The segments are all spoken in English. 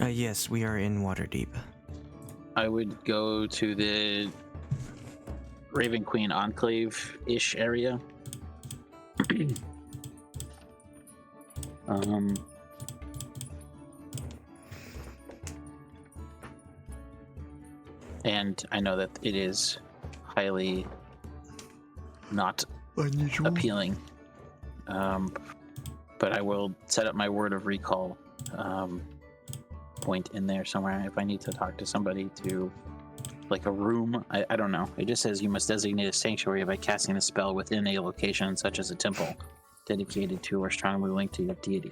Yes, we are in Waterdeep. I would go to the Raven Queen Enclave-ish area. And I know that it is highly not unusual, appealing. But I will set up my word of recall point in there somewhere if I need to talk to somebody to, like, a room. I don't know. It just says you must designate a sanctuary by casting a spell within a location such as a temple dedicated to or strongly linked to your deity.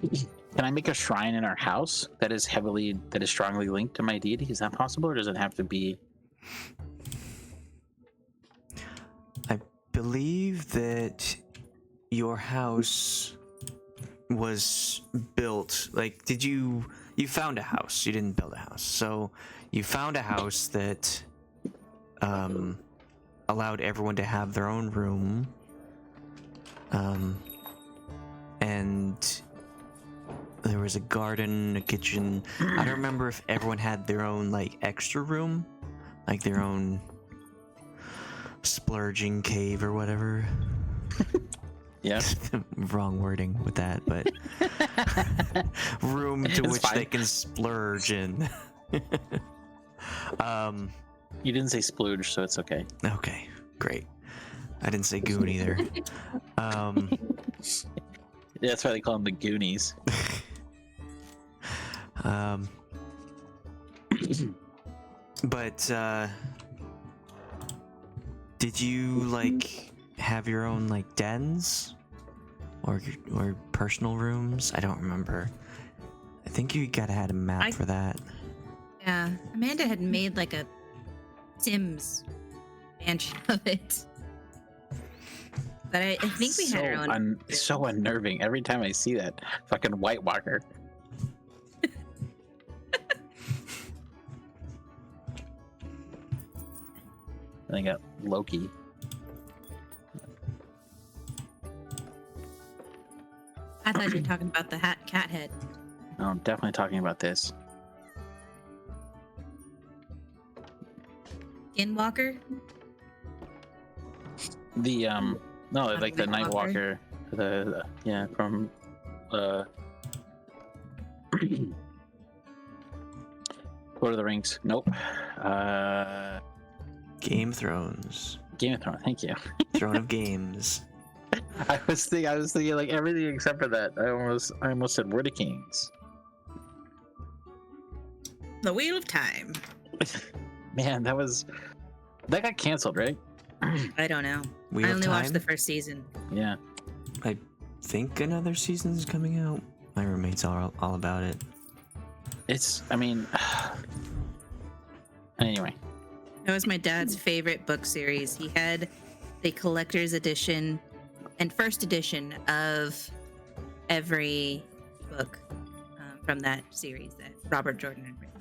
Can I make a shrine in our house that is strongly linked to my deity? Is that possible, or does it have to be? I believe that your house was built, like, you found a house, you didn't build a house, so you found a house that allowed everyone to have their own room, and there was a garden, a kitchen. I don't remember if everyone had their own, like, extra room, like their own splurging cave or whatever. Yeah. Wrong wording with that, but room to which they can splurge in. You didn't say splooge, so it's okay. Okay, great. I didn't say goon either. Yeah, that's why they call them the Goonies. But did you, like, have your own, like, dens or personal rooms? I don't remember. I think you gotta had a map for that. Yeah, Amanda had made, like, a Sims mansion of it. But I think we had our own. So unnerving every time I see that fucking White Walker. I got Loki. I thought you were talking about the cat head. No, I'm definitely talking about this. Skinwalker? The no, like the Night Walker. Yeah, from Lord of the Rings. Nope. Game of Thrones. Game of Thrones. Thank you. Throne of Games. I was thinking like everything except for that. I almost said Word of Kings. The Wheel of Time. Man, that got canceled, right? I don't know. I only watched the first season. Yeah. I think another season's coming out. My roommate's all about it. Anyway. That was my dad's favorite book series. He had the collector's edition and first edition of every book from that series that Robert Jordan had written.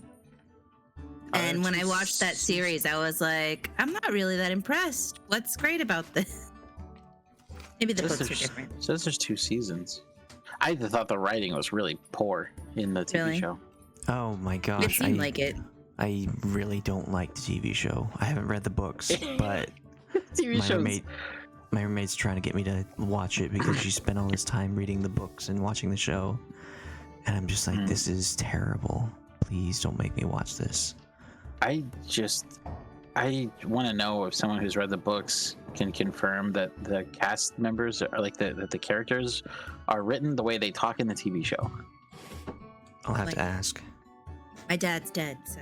And when I watched that series, I was like, I'm not really that impressed. What's great about this? Maybe the books are different. It says there's 2 seasons. I thought the writing was really poor in the TV show. Oh my gosh. It seemed like it. I really don't like the TV show. I haven't read the books, but my roommate's trying to get me to watch it because she spent all this time reading the books and watching the show. And I'm just like, this is terrible. Please don't make me watch this. I want to know if someone who's read the books can confirm that the cast members are like that the characters are written the way they talk in the TV show. I'll have to ask. My dad's dead, so.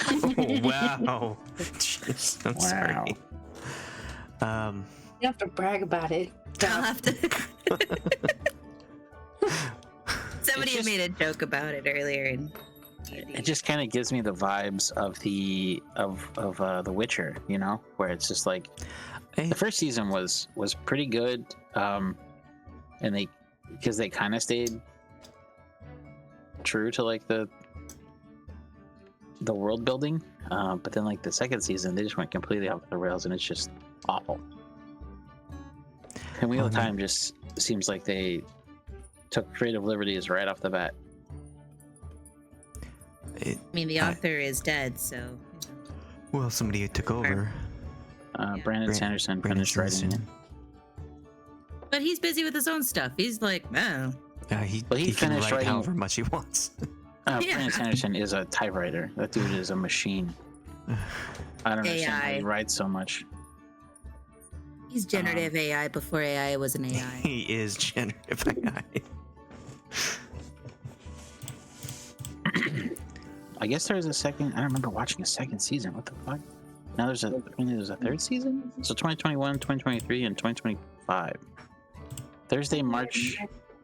Oh, wow. Jeez, I'm sorry. You have to brag about it. I'll have to. Somebody had made a joke about it earlier. It just kind of gives me the vibes of the Witcher, you know, where it's just like the first season was pretty good, and because they kind of stayed true to like the world building, but then like the second season they just went completely off the rails and it's just awful. And Wheel of Time just seems like they took creative liberties right off the bat. I mean, the author is dead, so. Well, somebody took over. Brandon Sanderson finished writing it. But he's busy with his own stuff. He's like, oh. He finished can write writing however much he wants. Brandon Sanderson is a typewriter. That dude is a machine. I don't understand how he writes so much. He's generative AI before AI was an AI. He is generative AI. I guess there was a second. I don't remember watching a second season. What the fuck? Now there's a third season? So 2021, 2023, and 2025. Thursday, March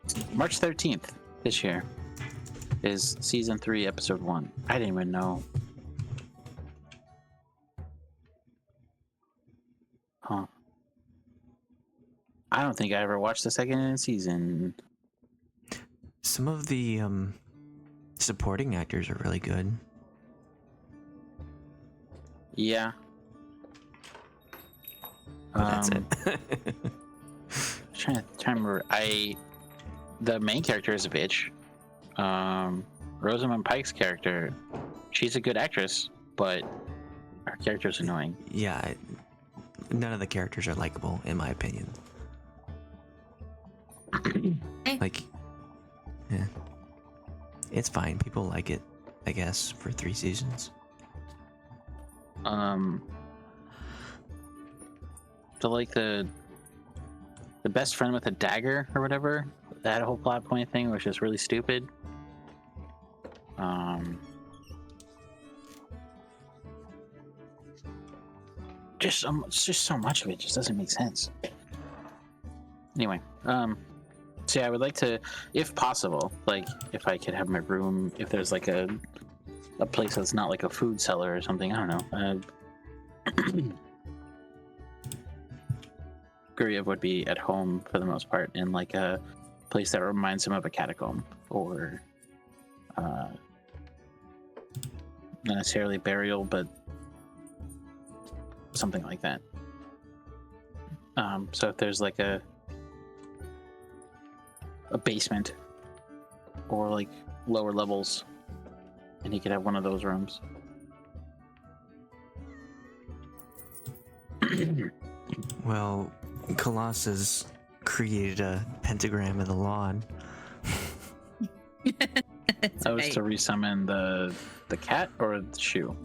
13th this year is season 3, episode 1. I didn't even know. Huh. I don't think I ever watched the second season. Some of the supporting actors are really good. Yeah. That's it. trying to remember. The main character is a bitch. Rosamund Pike's character, she's a good actress, but her character's annoying. Yeah, none of the characters are likable, in my opinion. Like, yeah, it's fine. People like it, I guess, for 3 seasons. So like the best friend with a dagger or whatever, that whole plot point thing was just really stupid. Just so much of it just doesn't make sense. Anyway, so yeah, I would like to, if possible, like if I could have my room, if there's like a place that's not like a food cellar or something, I don't know. Guryev would be at home for the most part in like a place that reminds him of a catacomb, or not necessarily burial, but something like that. So if there's like a basement or like lower levels, and he could have one of those rooms. Well, Khalas created a pentagram in the lawn. That was to resummon the cat or the shoe?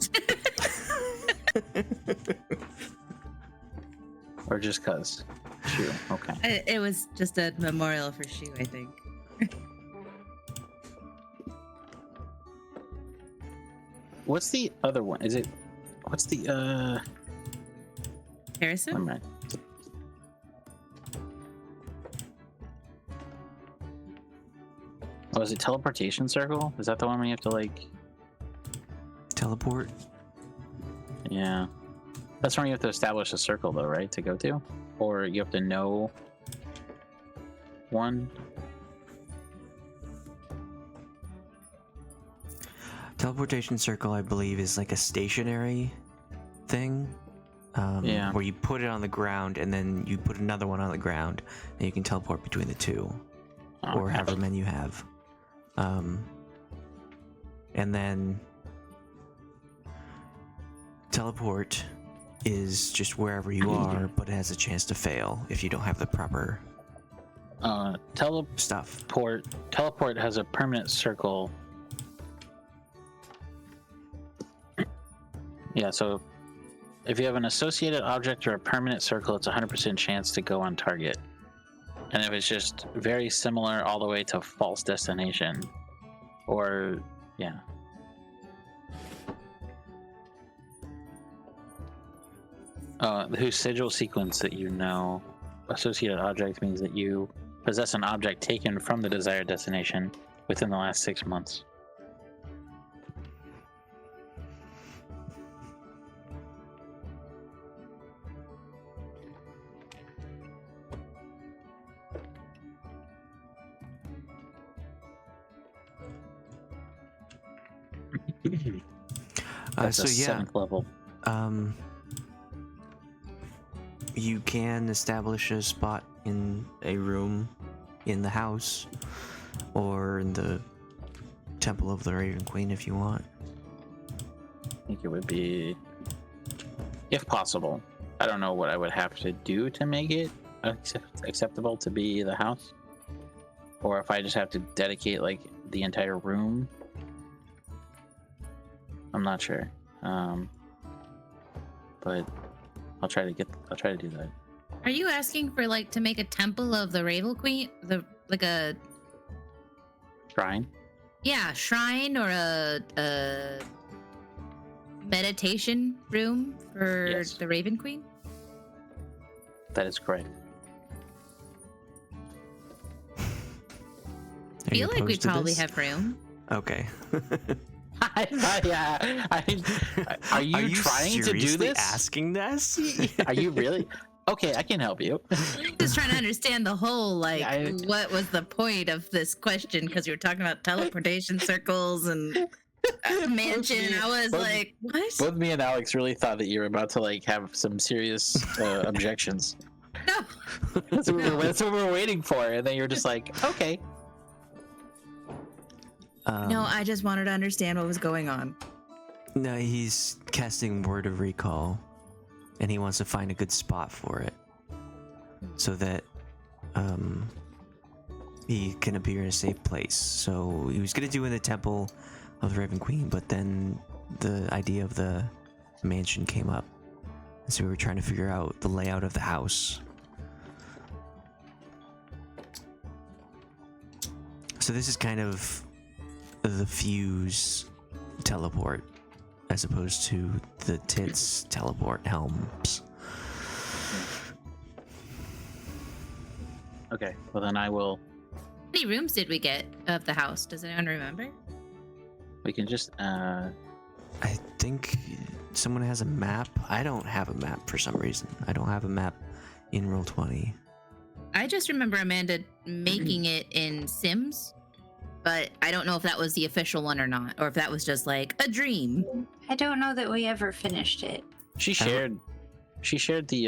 Or just cuz? Shoe, okay. It was just a memorial for Shu, I think. What's the other one? What's the Harrison? Never mind. Oh, is it teleportation circle? Is that the one where you have to like Teleport? Yeah. That's where you have to establish a circle though, right? To go to? Or you have to know one? Teleportation circle, I believe, is like a stationary thing. Yeah. Where you put it on the ground and then you put another one on the ground and you can teleport between the two. Okay. Or however many you have. And then teleport is just wherever you are, but it has a chance to fail if you don't have the proper stuff. Teleport has a permanent circle. Yeah, so if you have an associated object or a permanent circle, it's a 100% chance to go on target. And if it's just very similar all the way to false destination, or yeah. Whose sigil sequence that you know, associated object means that you possess an object taken from the desired destination within the last 6 months. That's So a yeah, 7th level. You can establish a spot in a room in the house or in the Temple of the Raven Queen if you want. think it would be, if possible. I don't know what I would have to do to make it acceptable to be the house, or if I just have to dedicate like the entire room. I'm not sure, but I'll try to do that. Are you asking for like to make a temple of the Raven Queen, like a Shrine? Yeah, shrine or a meditation room for Yes. the Raven Queen? That is correct. Are I you feel like we opposed to probably this? have room. Okay. Yeah. Are you trying to do seriously this? asking this? Are you really? Okay, I can help you. Just trying to understand the whole, like, Yeah, what was the point of this question? Because you were talking about teleportation circles and a mansion. I was like, what? Both me and Alex really thought that you were about to like have some serious objections. No. That's what we were waiting for, and then you were just like, okay. No, I just wanted to understand what was going on. No, he's casting Word of Recall, and he wants to find a good spot for it, so that he can appear in a safe place. So he was gonna do in the Temple of the Raven Queen, but then the idea of the mansion came up, and so we were trying to figure out the layout of the house. So this is kind of the Fuse teleport, as opposed to the Tits teleport helms. Okay, well then I will. How many rooms did we get of the house? Does anyone remember? We can just. I think someone has a map. I don't have a map for some reason. I don't have a map in Roll20. I just remember Amanda making it in Sims, but I don't know if that was the official one or not, or if that was just like a dream. I don't know that we ever finished it. She shared the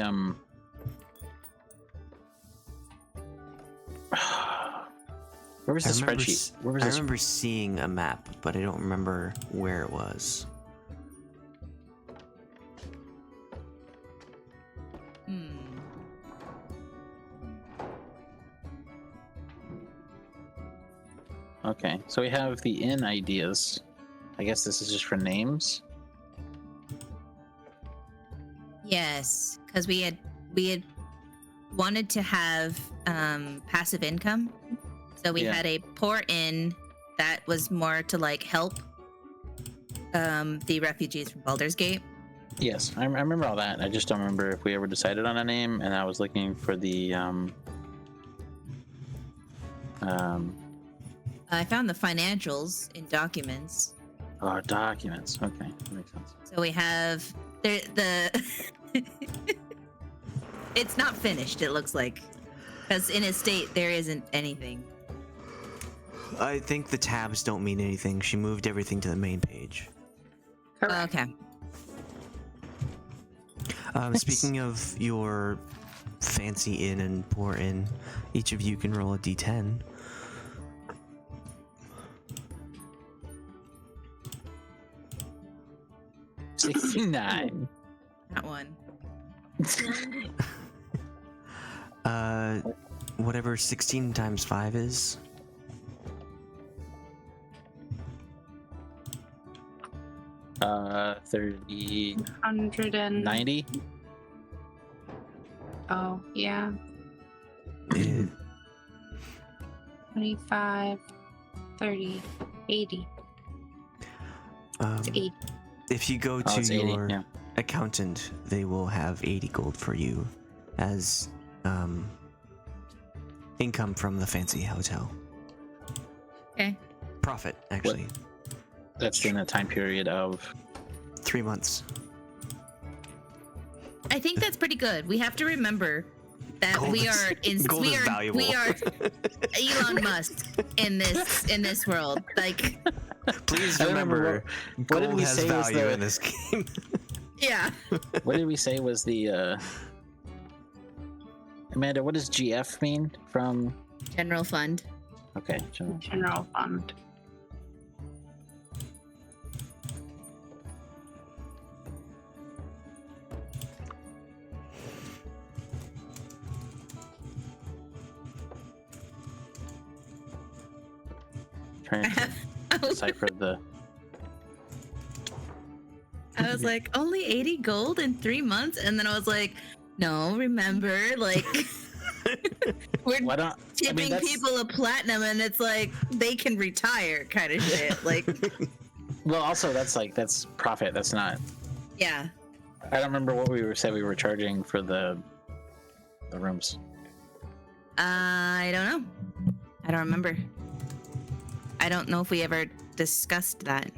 Where was the spreadsheet? Where was I this? remember seeing a map, but I don't remember where it was. Okay, so we have the inn ideas. I guess this is just for names. Yes, because we had wanted to have passive income, so we Yeah. had a poor inn that was more to like help the refugees from Baldur's Gate. Yes, I remember all that. I just don't remember if we ever decided on a name, and I was looking for the I found the financials in documents. documents. Okay, that makes sense. So we have the it's not finished, it looks like, because in estate there isn't anything. I think the tabs don't mean anything. She moved everything to the main page. Correct. Okay. Speaking of your fancy inn and poor inn, each of you can roll a d10. $69. That one. Whatever 16 times 5 is. Uh, 30, 100 and 90. oh yeah, Eh, 25, 30, 80. It's 80. if you go Oh, to it's 80. your Yeah. accountant, they will have 80 gold for you as income from the fancy hotel. Okay. Profit, actually. That's in a time period of. 3 months. I think that's pretty good. We have to remember that Gold we is- are in gold is valuable. we are Elon Musk in this world. Like, Please I remember remember, what gold did we has say was value the- in this game. yeah. What did we say was the? Amanda, what does GF mean from? General fund. Okay. general- General fund. Trying to decipher the. I was like, only 80 gold in 3 months? And then I was like, no, remember, like, we're Why don't tipping people a platinum and it's like, they can retire kind of shit. Like, Well, also, that's profit. That's not. yeah. I don't remember what said we were charging for the rooms. I don't know. I don't remember. I don't know if we ever discussed that.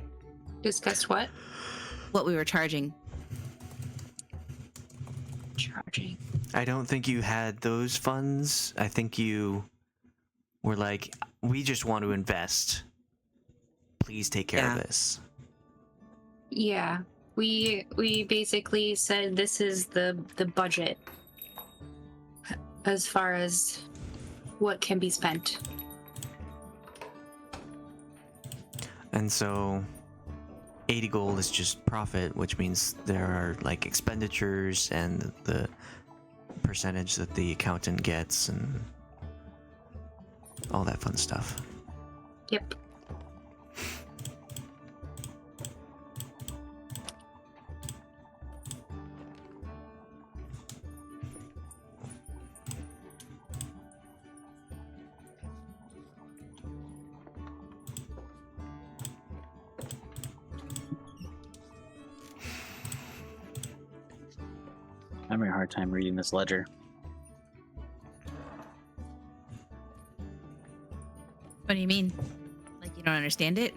Discussed what? What we were charging. Charging. I don't think you had those funds. I think you were like, we just want to invest. Please take care of this. Yeah. We basically said this is the budget as far as what can be spent. And so 80 gold is just profit, which means there are like expenditures and the percentage that the accountant gets and all that fun stuff. Yep. I'm having a hard time reading this ledger. What do you mean? Like, you don't understand it?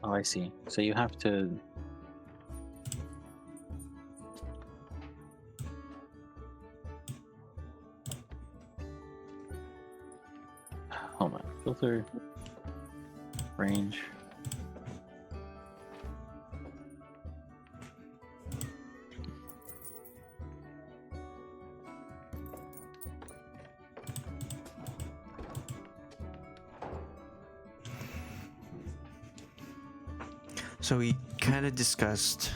Oh, I see. So you have to. Hold on. Filter. Range. So we kind of discussed,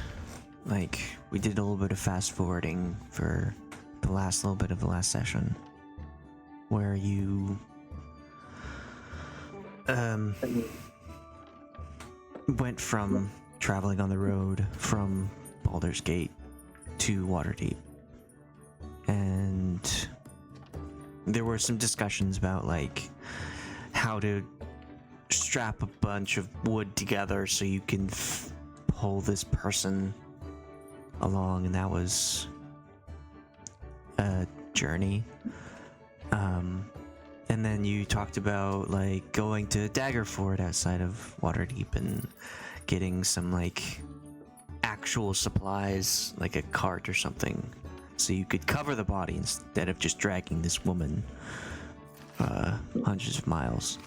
like, we did a little bit of fast forwarding for the last little bit of the last session, where you went from traveling on the road from Baldur's Gate to Waterdeep, and there were some discussions about like how to strap a bunch of wood together so you can pull this person along, and that was a journey. And then you talked about like going to Daggerford outside of Waterdeep and getting some like actual supplies, like a cart or something, so you could cover the body instead of just dragging this woman hundreds of miles.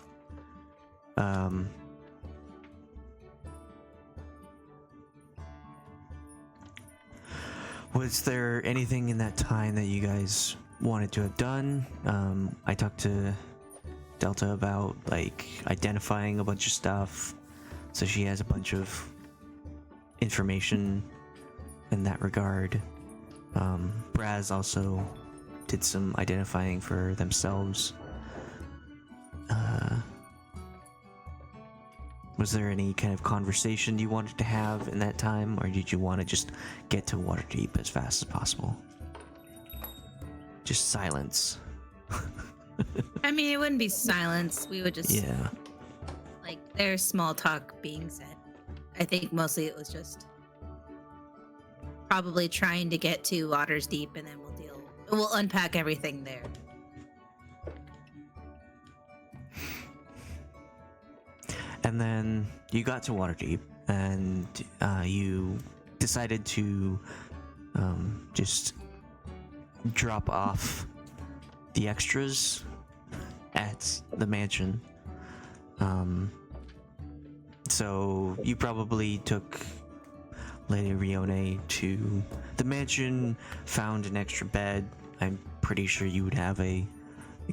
Was there anything in that time that you guys wanted to have done? I talked to Delta about like identifying a bunch of stuff, so she has a bunch of information in that regard. Brasz also did some identifying for themselves. Was there any kind of conversation you wanted to have in that time, or did you want to just get to Waterdeep as fast as possible? Just silence. I mean, it wouldn't be silence. We would just, Yeah. like, there's small talk being said. I think mostly it was just probably trying to get to Waterdeep, and then we'll unpack everything there. And then you got to Waterdeep, and you decided to just drop off the extras at the mansion. So you probably took Lady Rione to the mansion, found an extra bed. I'm pretty sure you would have a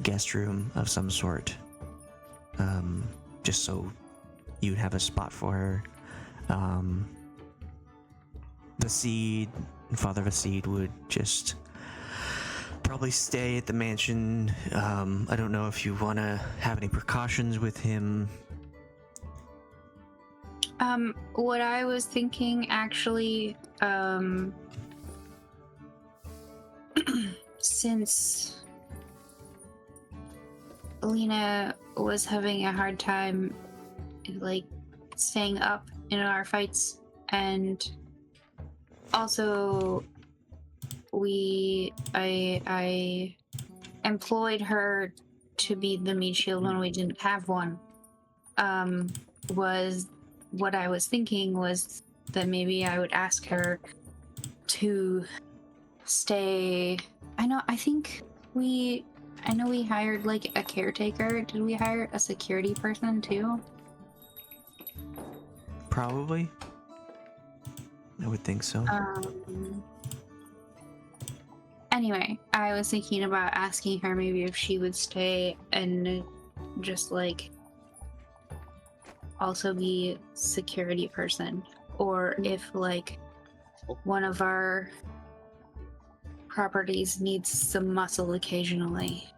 guest room of some sort. just so you'd have a spot for her. Father Vasid would just probably stay at the mansion. I don't know if you want to have any precautions with him. What I was thinking actually, since Lena was having a hard time, like, staying up in our fights, and also I employed her to be the meat shield when we didn't have one. Was what I was thinking was that maybe I would ask her to stay. I know we hired like a caretaker. Did we hire a security person too? Probably. I would think so. Anyway, I was thinking about asking her maybe if she would stay and just like also be security person, or if like one of our properties needs some muscle occasionally.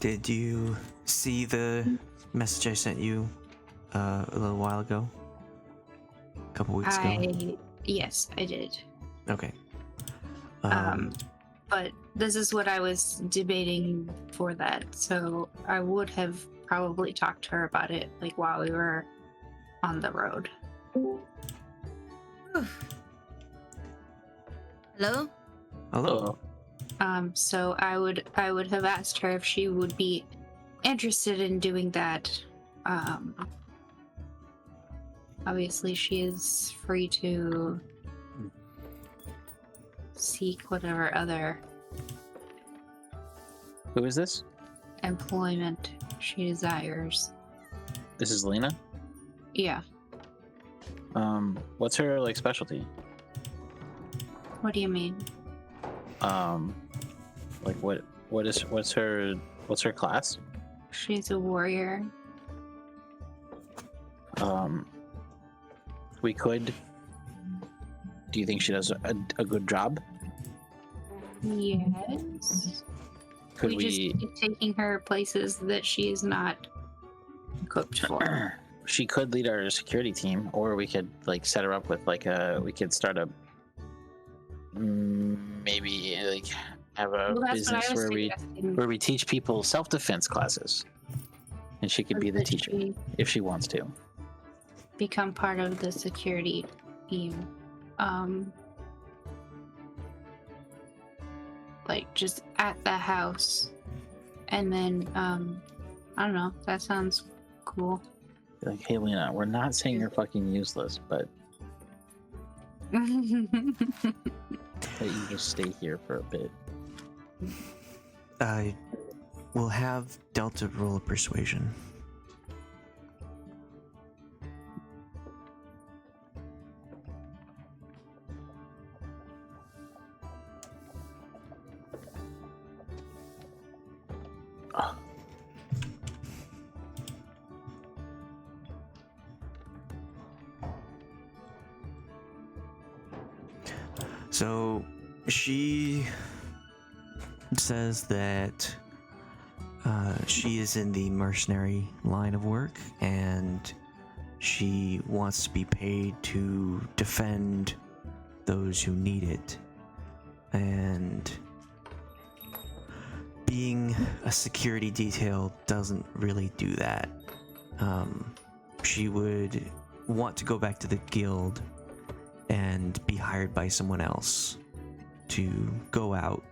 Did you see the message I sent you a little while ago? A couple weeks ago? Yes, I did. Okay. But this is what I was debating for that, so I would have probably talked to her about it like while we were on the road. Hello? Hello. So I would have asked her if she would be interested in doing that. Obviously she is free to seek whatever other Who is this? employment she desires. This is Lena. Yeah. What's her like specialty? What do you mean? Like what's her class? She's a warrior. We could. Do you think she does a good job? Yes. Could we just keep taking her places that she is not equipped for. She could lead our security team, or we could like set her up with like we could start a maybe like have a business where we teach people self-defense classes, and she could be the teacher if she wants to become part of the security team. Like just at the house, and then I don't know, that sounds cool. Like, hey Lena, we're not saying you're fucking useless, but that you just stay here for a bit. I will have Delta roll a persuasion. So she says that she is in the mercenary line of work, and she wants to be paid to defend those who need it. And being a security detail doesn't really do that. She would want to go back to the guild and be hired by someone else to go out,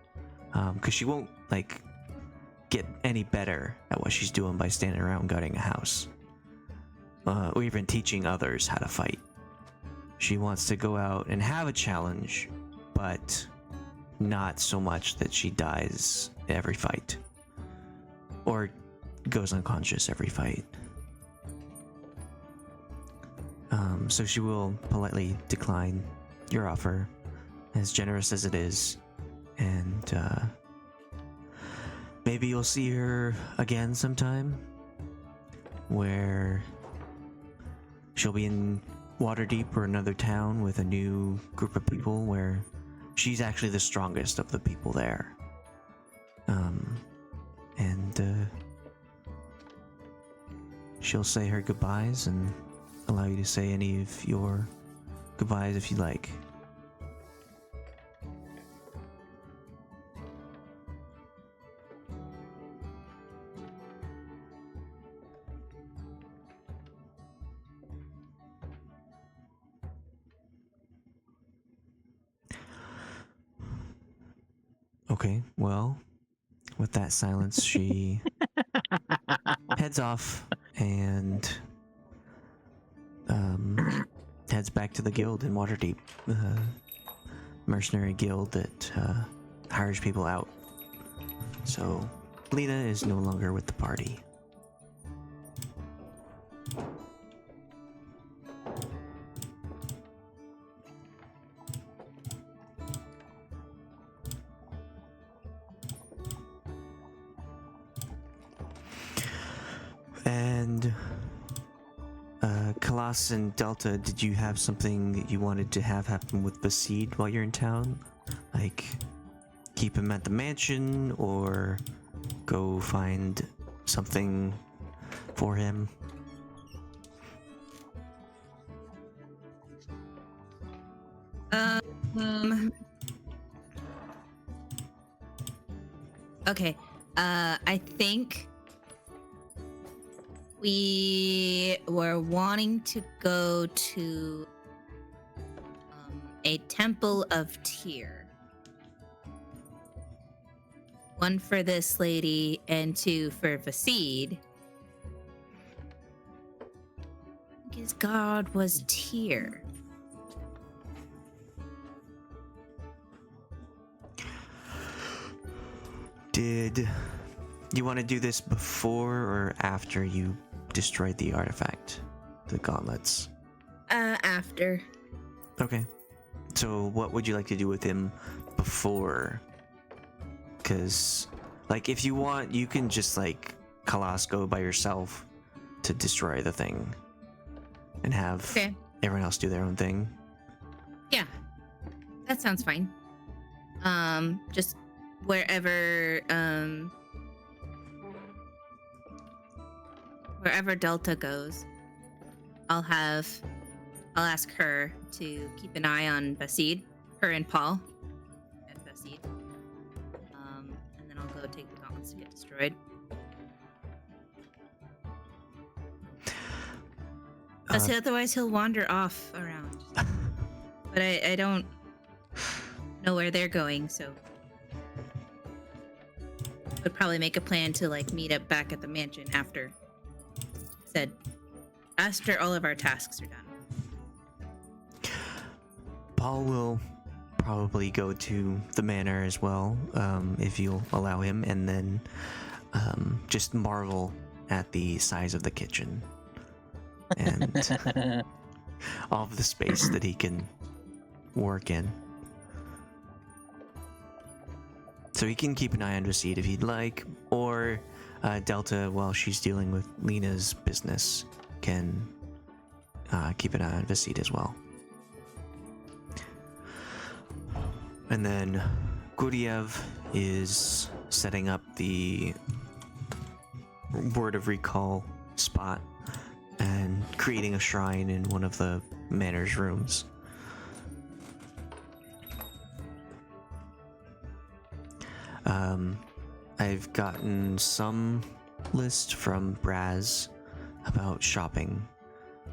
because she won't like get any better at what she's doing by standing around gutting a house, or even teaching others how to fight. She wants to go out and have a challenge, but not so much that she dies every fight or goes unconscious every fight. So she will politely decline your offer, as generous as it is, and maybe you'll see her again sometime, where she'll be in Waterdeep or another town with a new group of people where she's actually the strongest of the people there. And she'll say her goodbyes and allow you to say any of your goodbyes if you like. Okay, well, with that silence, she heads off and heads back to the guild in Waterdeep, the mercenary guild that hires people out. So Lena is no longer with the party. And Khalas and Delta, did you have something that you wanted to have happen with Basid while you're in town? Like, keep him at the mansion, or go find something for him? Okay. I think we were wanting to go to a temple of Tyr. One for this lady and two for Vasid. I think his god was Tyr. Did you want to do this before or after you destroyed the artifact, the gauntlets? After. Okay. So what would you like to do with him before? Because, like, if you want, you can just, like, Khalas go by yourself to destroy the thing. And have everyone else do their own thing. Yeah. That sounds fine. Just wherever Delta goes, I'll ask her to keep an eye on Basid, her and Paul at Basid. And then I'll go take the gauntlets to get destroyed. Otherwise he'll wander off around. But I don't know where they're going, so would probably make a plan to like meet up back at the mansion after all of our tasks are done. Paul will probably go to the manor as well, if you'll allow him, and then just marvel at the size of the kitchen and all of the space that he can work in. So he can keep an eye on Receipt if he'd like, or Delta, while she's dealing with Lena's business, can keep an eye on Receipt as well. And then Guryev is setting up the Word of Recall spot and creating a shrine in one of the manor's rooms. I've gotten some list from Brasz about shopping.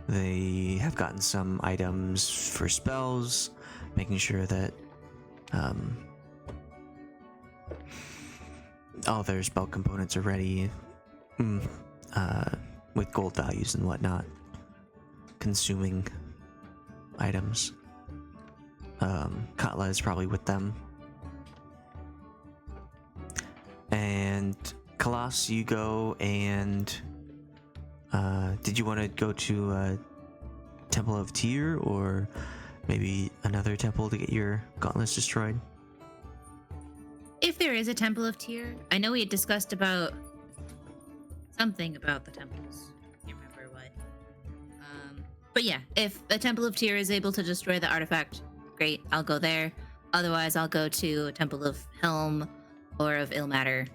They have gotten some items for spells, making sure that all their spell components are ready, with gold values and whatnot. Consuming items. Katla is probably with them. And Khalas, you go and did you want to go to Temple of Tyr, or maybe another temple to get your gauntlets destroyed? If if there is a Temple of Tyr. I know we had discussed about something about the temples. I can't remember what. But yeah, if the Temple of Tyr is able to destroy the artifact, great, I'll go there. Otherwise, I'll go to a Temple of Helm or of Ilmater.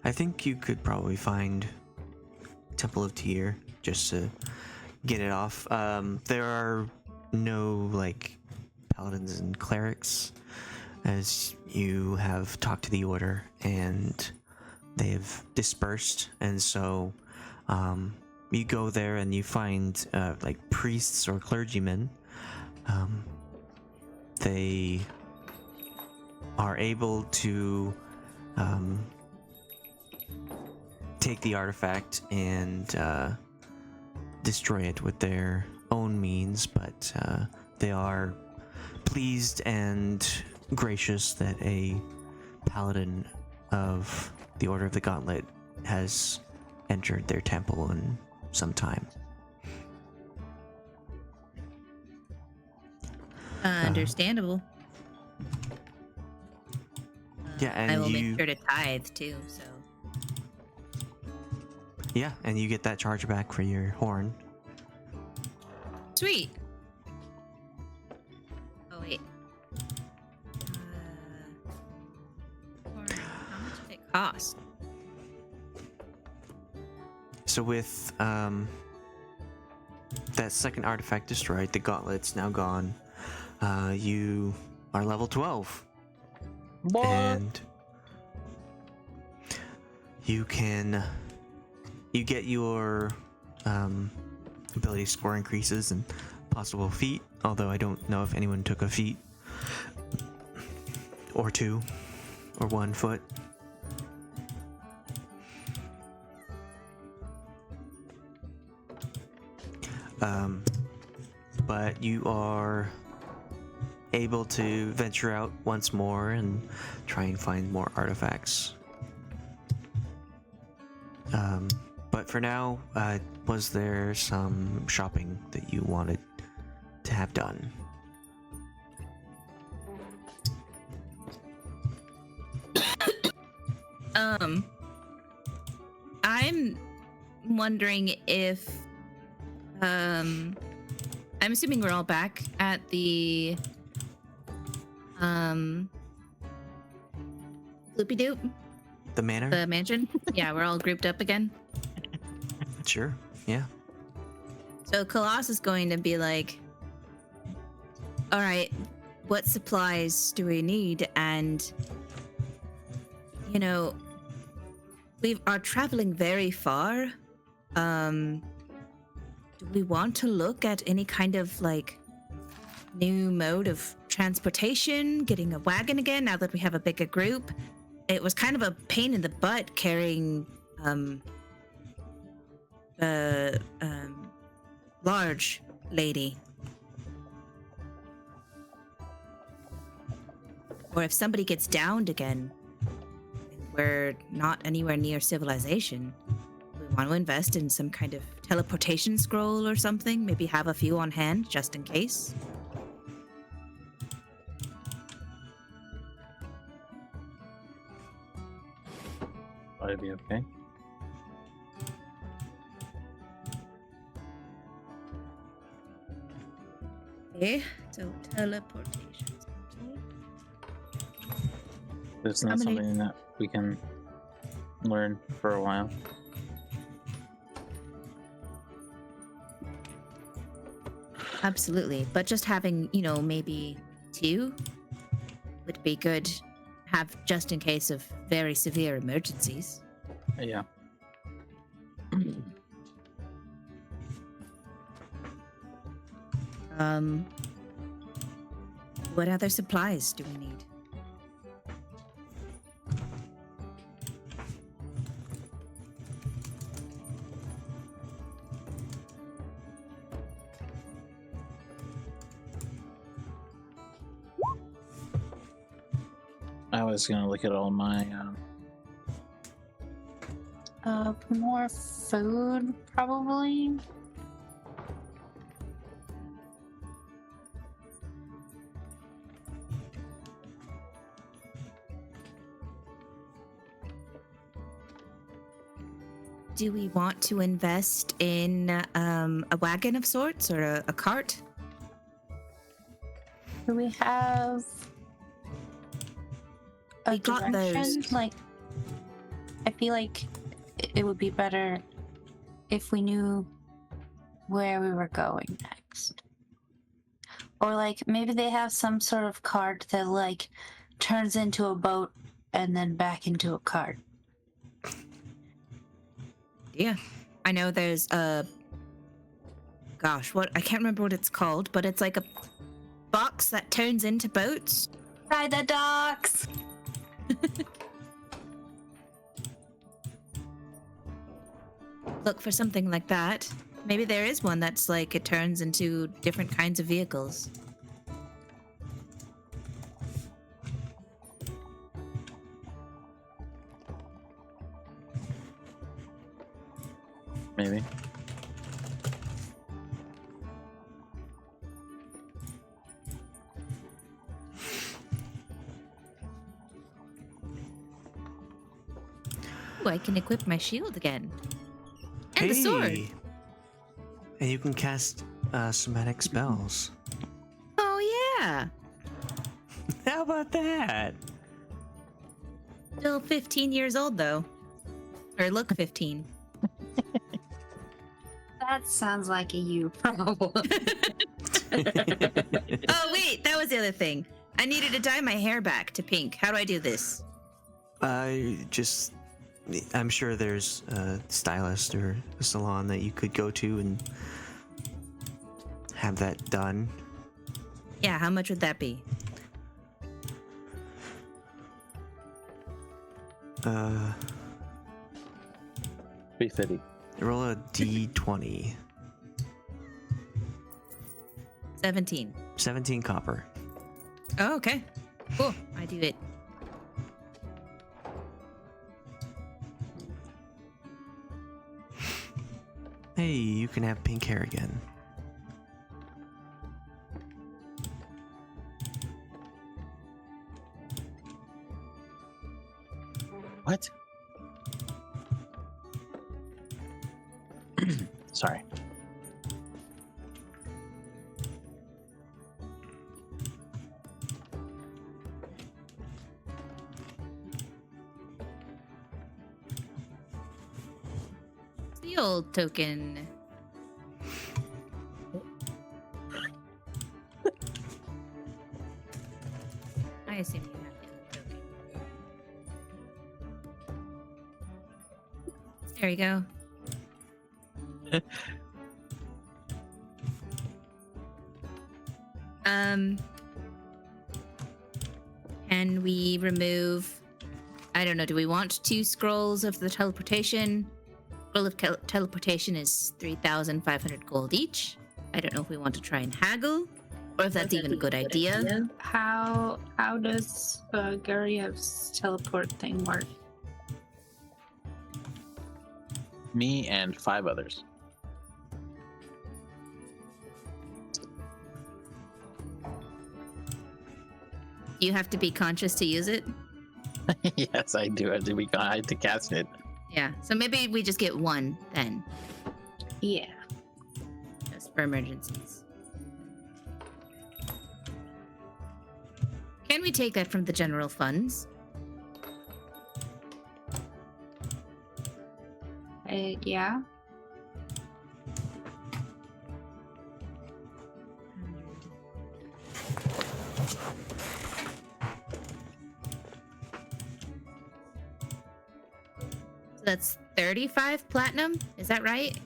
I think you could probably find Temple of Tyr just to get it off. There are no like paladins and clerics, as you have talked to the order and they've dispersed, and so you go there and you find like priests or clergymen. They are able to take the artifact and destroy it with their own means, but they are pleased and gracious that a paladin of the Order of the Gauntlet has entered their temple in some time. Understandable. Yeah, and I will make sure to tithe too, so. Yeah, and you get that charge back for your horn. Sweet. Oh wait. Horn, how much did it cost? So with that second artifact destroyed, the gauntlet's now gone. You are level 12. What? And you get your ability score increases and possible feat, although I don't know if anyone took a feat or 2 or 1 foot. But you are able to venture out once more and try and find more artifacts. But for now, was there some shopping that you wanted to have done? I'm wondering if I'm assuming we're all back at the Loopy Doop, The manor? the mansion. Yeah, we're all grouped up again. Sure, yeah. So Khalas is going to be like, all right, what supplies do we need? And, you know, we are traveling very far. Do we want to look at any kind of like new mode of transportation, getting a wagon again now that we have a bigger group? It was kind of a pain in the butt carrying the large lady. Or if somebody gets downed again, we're not anywhere near civilization. We want to invest in some kind of teleportation scroll or something. Maybe have a few on hand just in case. That'd be okay. Okay, so teleportation. It's not How many- something that we can learn for a while. Absolutely, but just having, you know, maybe 2 would be good. Have just in case of very severe emergencies. Yeah. What other supplies do we need? was gonna look at all my. More food, probably. Do we want to invest in a wagon of sorts or a cart? Do we have a We got direction? those. Like, I feel like it would be better if we knew where we were going next. Or like maybe they have some sort of cart that like turns into a boat and then back into a cart. Yeah. I know there's a I can't remember what it's called, but it's like a box that turns into boats. Ride the docks. Look for something like that. Maybe there is one that's like it turns into different kinds of vehicles. Maybe. Ooh, I can equip my shield again. And the sword. And you can cast somatic spells. Oh yeah. How about that? Still 15 years old though. Or look 15. That sounds like a you problem. Oh wait, that was the other thing. I needed to dye my hair back to pink. How do I do this? I'm sure there's a stylist or a salon that you could go to and have that done. Yeah, how much would that be? $350. Roll a d20. 17. 17 copper. Oh, okay. Cool. I do it. Hey, you can have pink hair again. What? Sorry. The old token. I assume you have the old token. There you go. Can we remove? I don't know. Do we want 2 scrolls of the teleportation? Scroll of teleportation is 3,500 gold each. I don't know if we want to try and haggle, or if that's even a good idea. How does Guryev's teleport thing work? Me and 5 others. You have to be conscious to use it. Yes, I do. I had to cast it. Yeah. So maybe we just get 1 then, Yeah. just for emergencies. Can we take that from the general funds? Yeah. So that's 35 platinum. Is that right?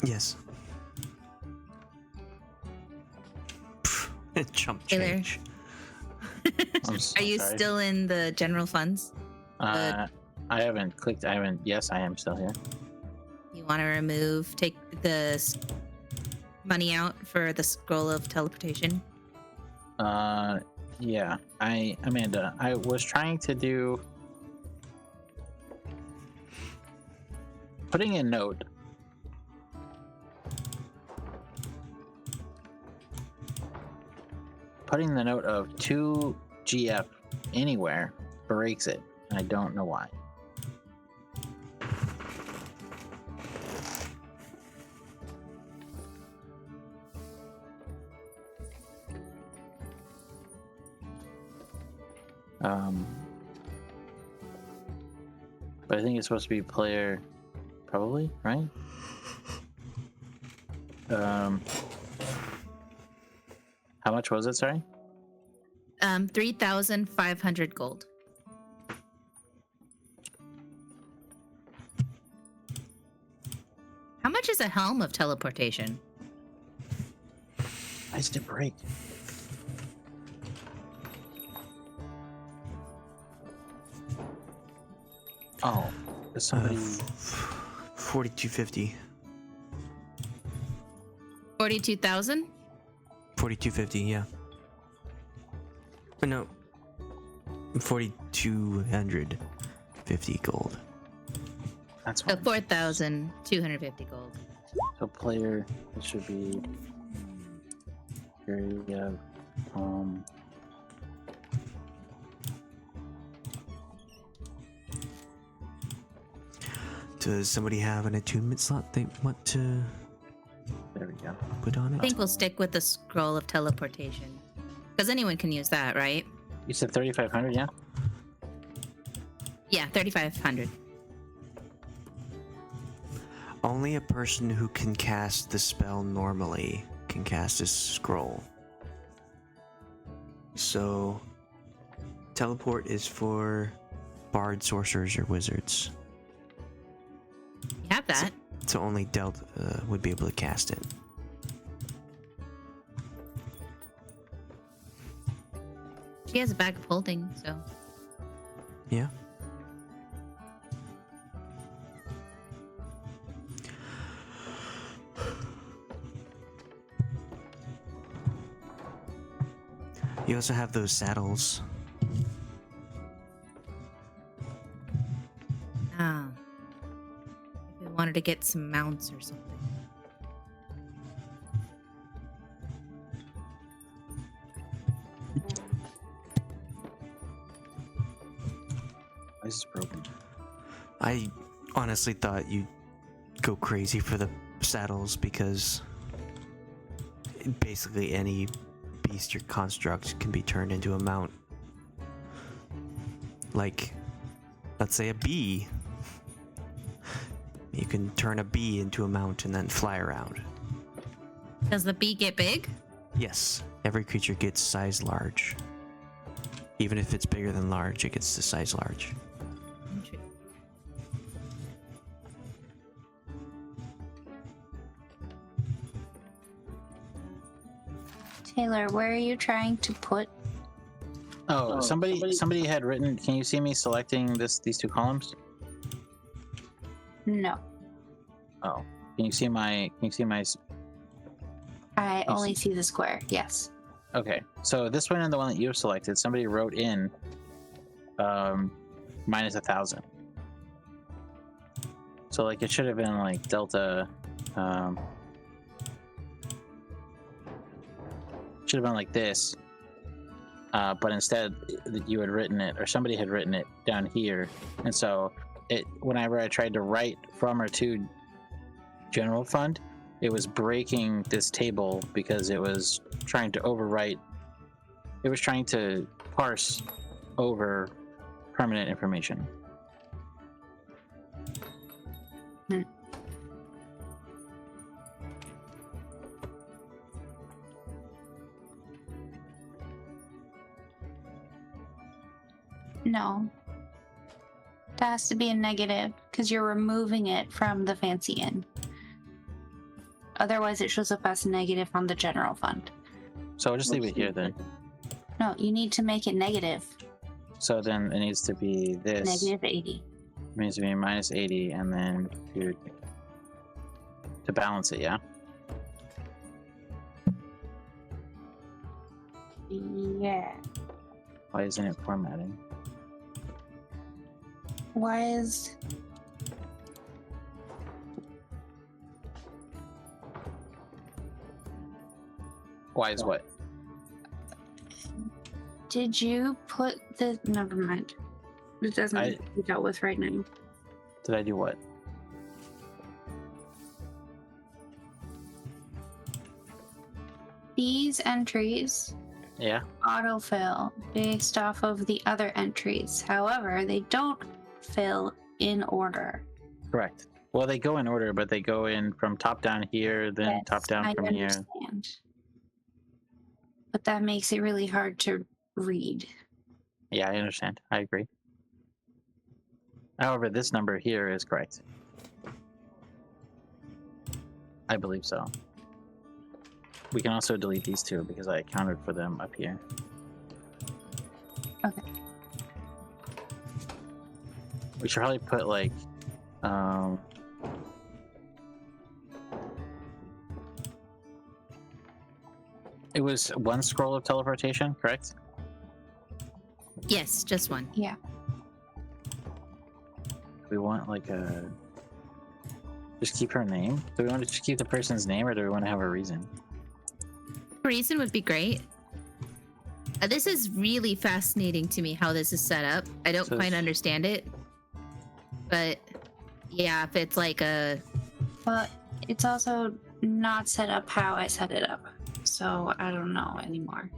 Yes. Chump Taylor. change. Are you sorry. still in the general funds? I haven't clicked. I haven't. Yes, I am still here. You want to take the money out for the scroll of teleportation? Yeah, Amanda, I was trying to do putting a note. Putting the note of 2GF anywhere breaks it. I don't know why. But I think it's supposed to be player, probably, right? How much was it? Sorry. 3,500 gold. How much is a helm of teleportation? Why did it break? Oh, is somebody 4250. 42,000? 4250, yeah. But no. 4250 gold. That's So fine. 4,250 gold. So player, it should be here. Yeah. Does somebody have an attunement slot they want to There we go. put on I it? think we'll stick with the scroll of teleportation. Because anyone can use that, right? You said 3,500, yeah? Yeah, 3,500. Only a person who can cast the spell normally can cast this scroll. So, teleport is for bard, sorcerers, or wizards. You have that. So only Delta would be able to cast it. She has a bag of holding, so. Yeah. You also have those saddles. Ah. If we wanted to get some mounts or something. Why is this broken? I honestly thought you'd go crazy for the saddles because basically any beast or construct can be turned into a mount. Like, let's say a bee. You can turn a bee into a mount and then fly around. Does the bee get big? Yes, every creature gets size large. Even if it's bigger than large, it gets the size large. Taylor, where are you trying to put? Oh, somebody had written. Can you see me selecting these two columns? No, Oh, can you see my? I only see the square. Yes. Okay, so this one and the one that you've selected, somebody wrote in minus 1,000. So like it should have been like delta. Should have been like this. But instead, you had written it, or somebody had written it down here, and so whenever I tried to write from or to general fund, it was breaking this table because it was trying to overwrite. It was trying to parse over permanent information. No. That has to be a negative because you're removing it from the fancy inn. Otherwise, it shows up as negative on the general fund. So I'll just leave it here then. No, you need to make it negative. So then it needs to be this. Negative 80. It needs to be minus 80, and then to balance it, yeah? Yeah. Why isn't it formatting? Why is... Why is what? Did you put the... Never mind. It doesn't be dealt with right now. Did I do what? These entries Yeah. autofill based off of the other entries. However, they don't fill in order. Correct. Well, they go in order, but they go in from top down here, then Yes, top down I from here. understand. But that makes it really hard to read. Yeah, I understand. I agree. However, this number here is correct. I believe so. We can also delete these two because I accounted for them up here. Okay. We should probably put like, it was one scroll of teleportation, correct? Yes, just one. Yeah. We want like a... Just keep her name? Do we want to just keep the person's name or do we want to have a reason? Reason would be great. This is really fascinating to me how this is set up. I don't So quite it's- understand it. But yeah, if it's like a... But it's also not set up how I set it up. So I don't know anymore.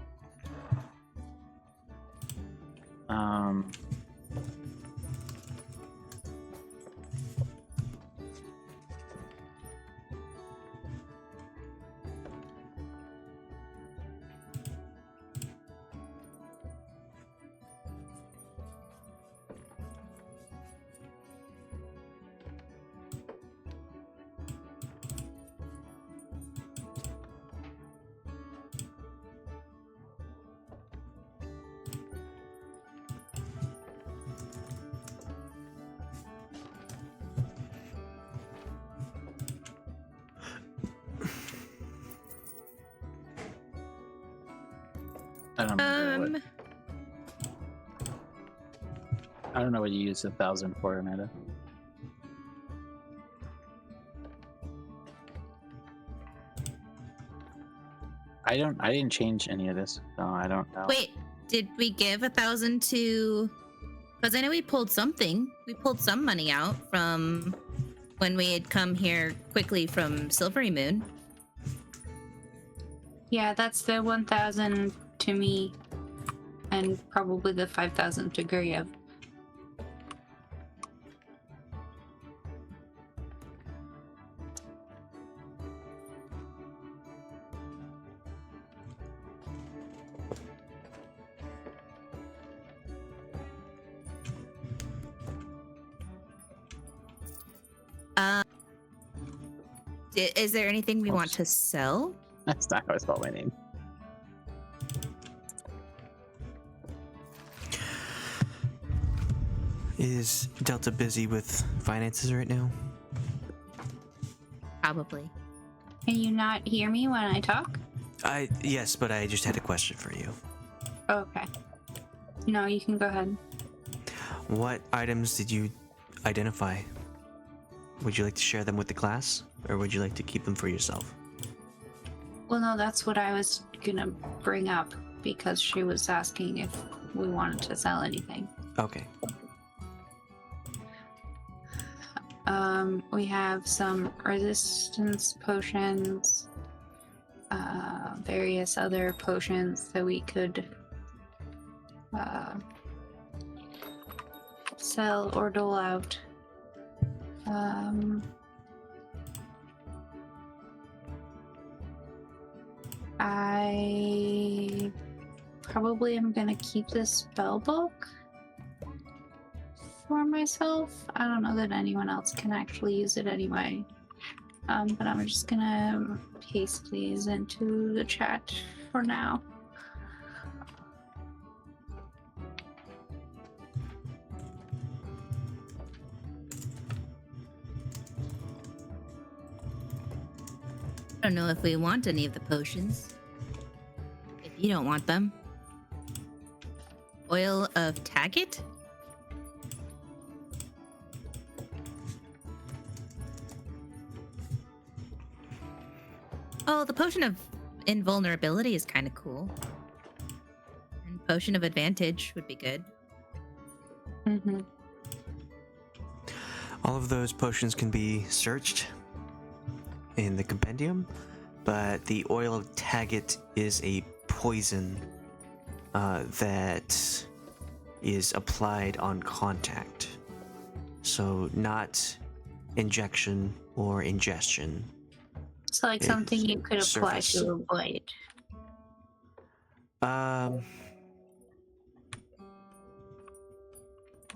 I don't remember I don't know what you used 1,000 for, Amanda. I didn't change any of this, so I don't know. Wait, did we give 1,000 to... Because I know we pulled something. We pulled some money out from when we had come here quickly from Silvery Moon. Yeah, that's the 1,000 to me, and probably the 5,000 to Guryev. Is there anything we want to sell? That's not how I spell my name. Is Delta busy with finances right now? Probably. Can you not hear me when I talk? Yes, but I just had a question for you. Okay. No, you can go ahead. What items did you identify? Would you like to share them with the class, or would you like to keep them for yourself? Well, no, that's what I was gonna bring up because she was asking if we wanted to sell anything. Okay. We have some resistance potions, various other potions that we could sell or dole out. I probably am gonna keep this spell book for myself. I don't know that anyone else can actually use it anyway. But I'm just gonna paste these into the chat for now. I don't know if we want any of the potions. If you don't want them. Oil of Taggart? Oh, the potion of invulnerability is kind of cool. And potion of advantage would be good. Mm-hmm. All of those potions can be searched in the compendium, but the oil of Taggart is a poison that is applied on contact. So not injection or ingestion. It's like something you could apply surface. to a blade.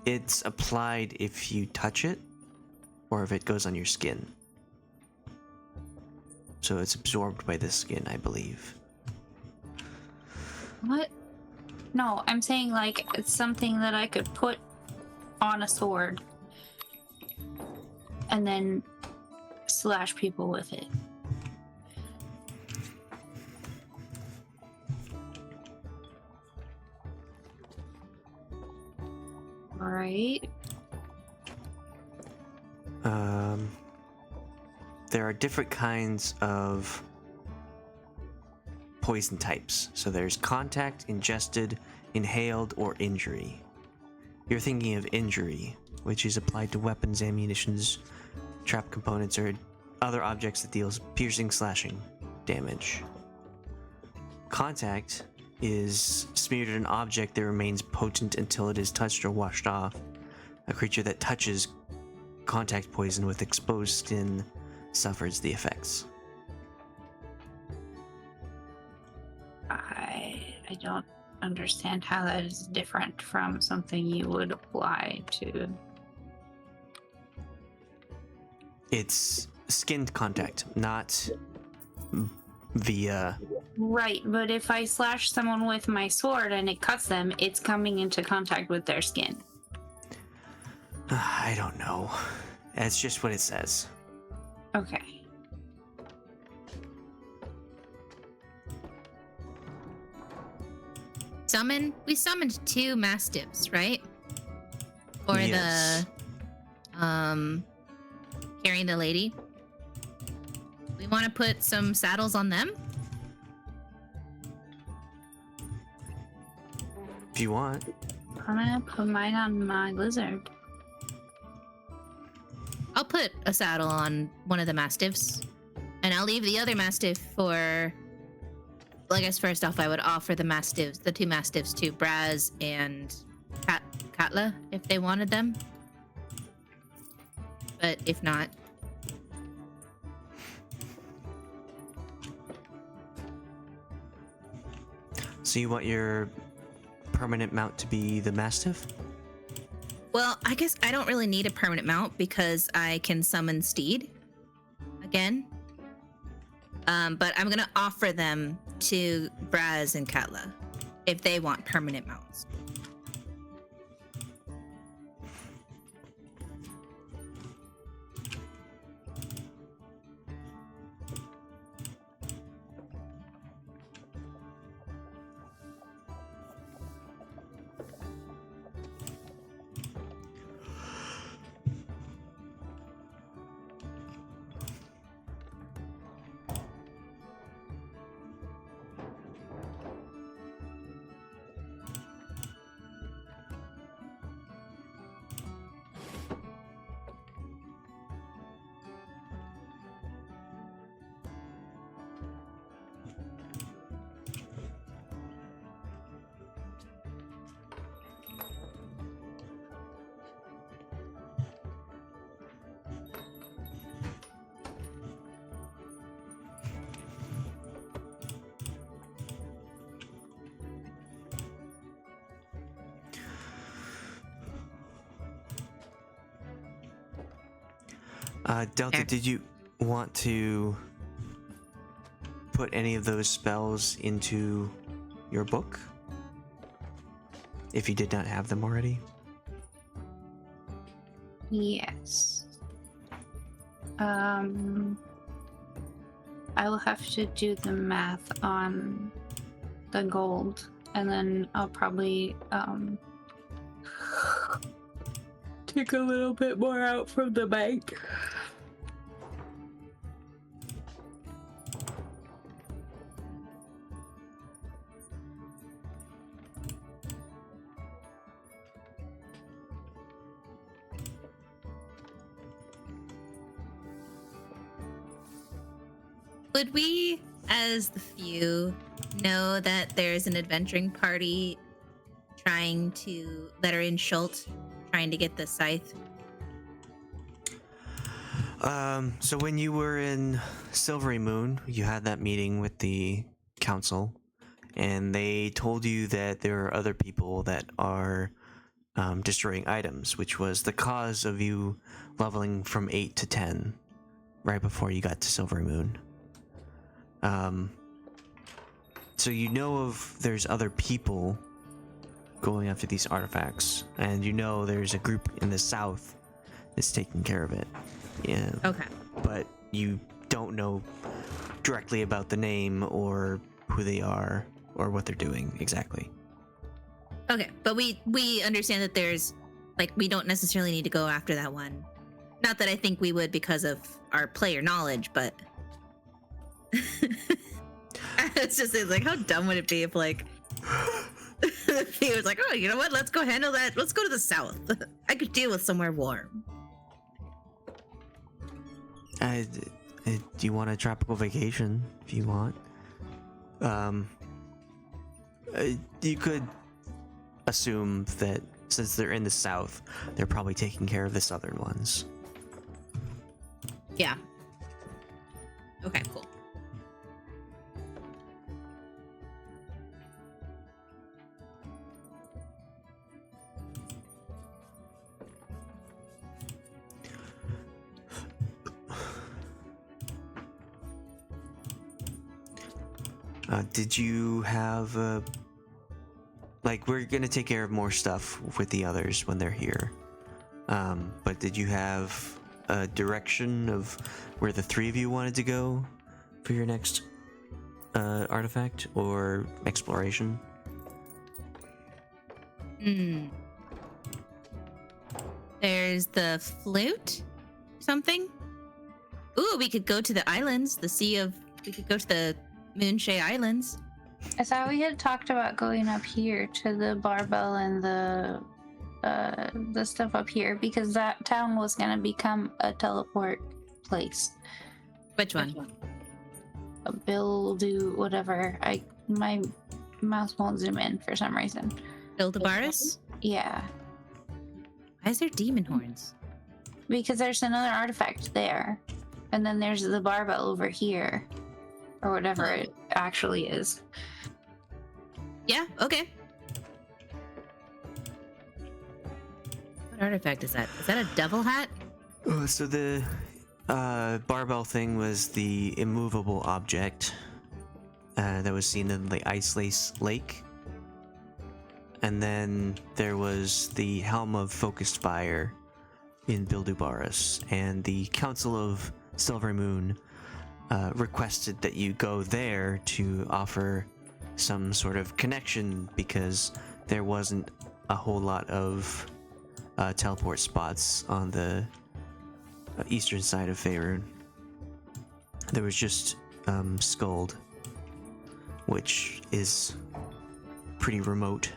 It's applied if you touch it or if it goes on your skin. So it's absorbed by the skin, I believe. What? No, I'm saying like it's something that I could put on a sword and then slash people with it. All right. There are different kinds of poison types. So there's contact, ingested, inhaled, or injury. You're thinking of injury, which is applied to weapons, ammunitions, trap components, or other objects that deals piercing, slashing damage. Contact is smeared at an object that remains potent until it is touched or washed off. A creature that touches contact poison with exposed skin suffers the effects. I don't understand how that is different from something you would apply to. It's skin contact, not via... Right, but if I slash someone with my sword and it cuts them, it's coming into contact with their skin. I don't know. That's just what it says. Okay. We summoned 2 mastiffs, right? Or Yes. the carrying the lady. We want to put some saddles on them. If you want. I'm gonna put mine on my lizard. I'll put a saddle on one of the mastiffs, and I'll leave the other mastiff for. Well, I guess first off, I would offer the 2 mastiffs to Brasz and Katla if they wanted them. But if not, So you want your permanent mount to be the Mastiff? well, I guess I don't really need a permanent mount because I can summon Steed again. But I'm gonna offer them to Brasz and Katla if they want permanent mounts. Delta, There. did you want to put any of those spells into your book? If you did not have them already? Yes. I will have to do the math on the gold and then I'll probably take a little bit more out from the bank. Would we, as the few, know that there's an adventuring party that are in Schult trying to get the scythe? So when you were in Silvery Moon, you had that meeting with the council, and they told you that there are other people that are destroying items, which was the cause of you leveling from 8 to 10 right before you got to Silvery Moon. So you know of there's other people going after these artifacts, and you know there's a group in the south that's taking care of it. Yeah. Okay. But you don't know directly about the name or who they are or what they're doing exactly. Okay, but we understand that there's, like, we don't necessarily need to go after that one. Not that I think we would because of our player knowledge, but it's just, it's like, how dumb would it be if, like, he was like, oh, you know what? Let's go handle that. Let's go to the south. I could deal with somewhere warm. Do you want a tropical vacation if you want? You could assume that since they're in the south, they're probably taking care of the southern ones. Yeah. Okay, cool. Did you have like, we're gonna take care of more stuff with the others when they're here. But did you have a direction of where the three of you wanted to go for your next artifact or exploration? There's the flute, something. Ooh, we could go to the islands, we could go to the Moonshay Islands. I thought we had talked about going up here to the barbell and the stuff up here, because that town was gonna become a teleport place. Which one? A build whatever. My mouse won't zoom in for some reason. Ildabaris? Yeah, Why is there demon horns? because there's another artifact there, and then there's the barbell over here, or whatever it actually is. Yeah, okay. What artifact is that? Is that a devil hat? So the barbell thing was the immovable object that was seen in the Ice Lace Lake. And then there was the Helm of Focused Fire in Bildubaris, and the Council of Silver Moon requested that you go there to offer some sort of connection, because there wasn't a whole lot of teleport spots on the eastern side of Faerun. There was just Skuld, which is pretty remote.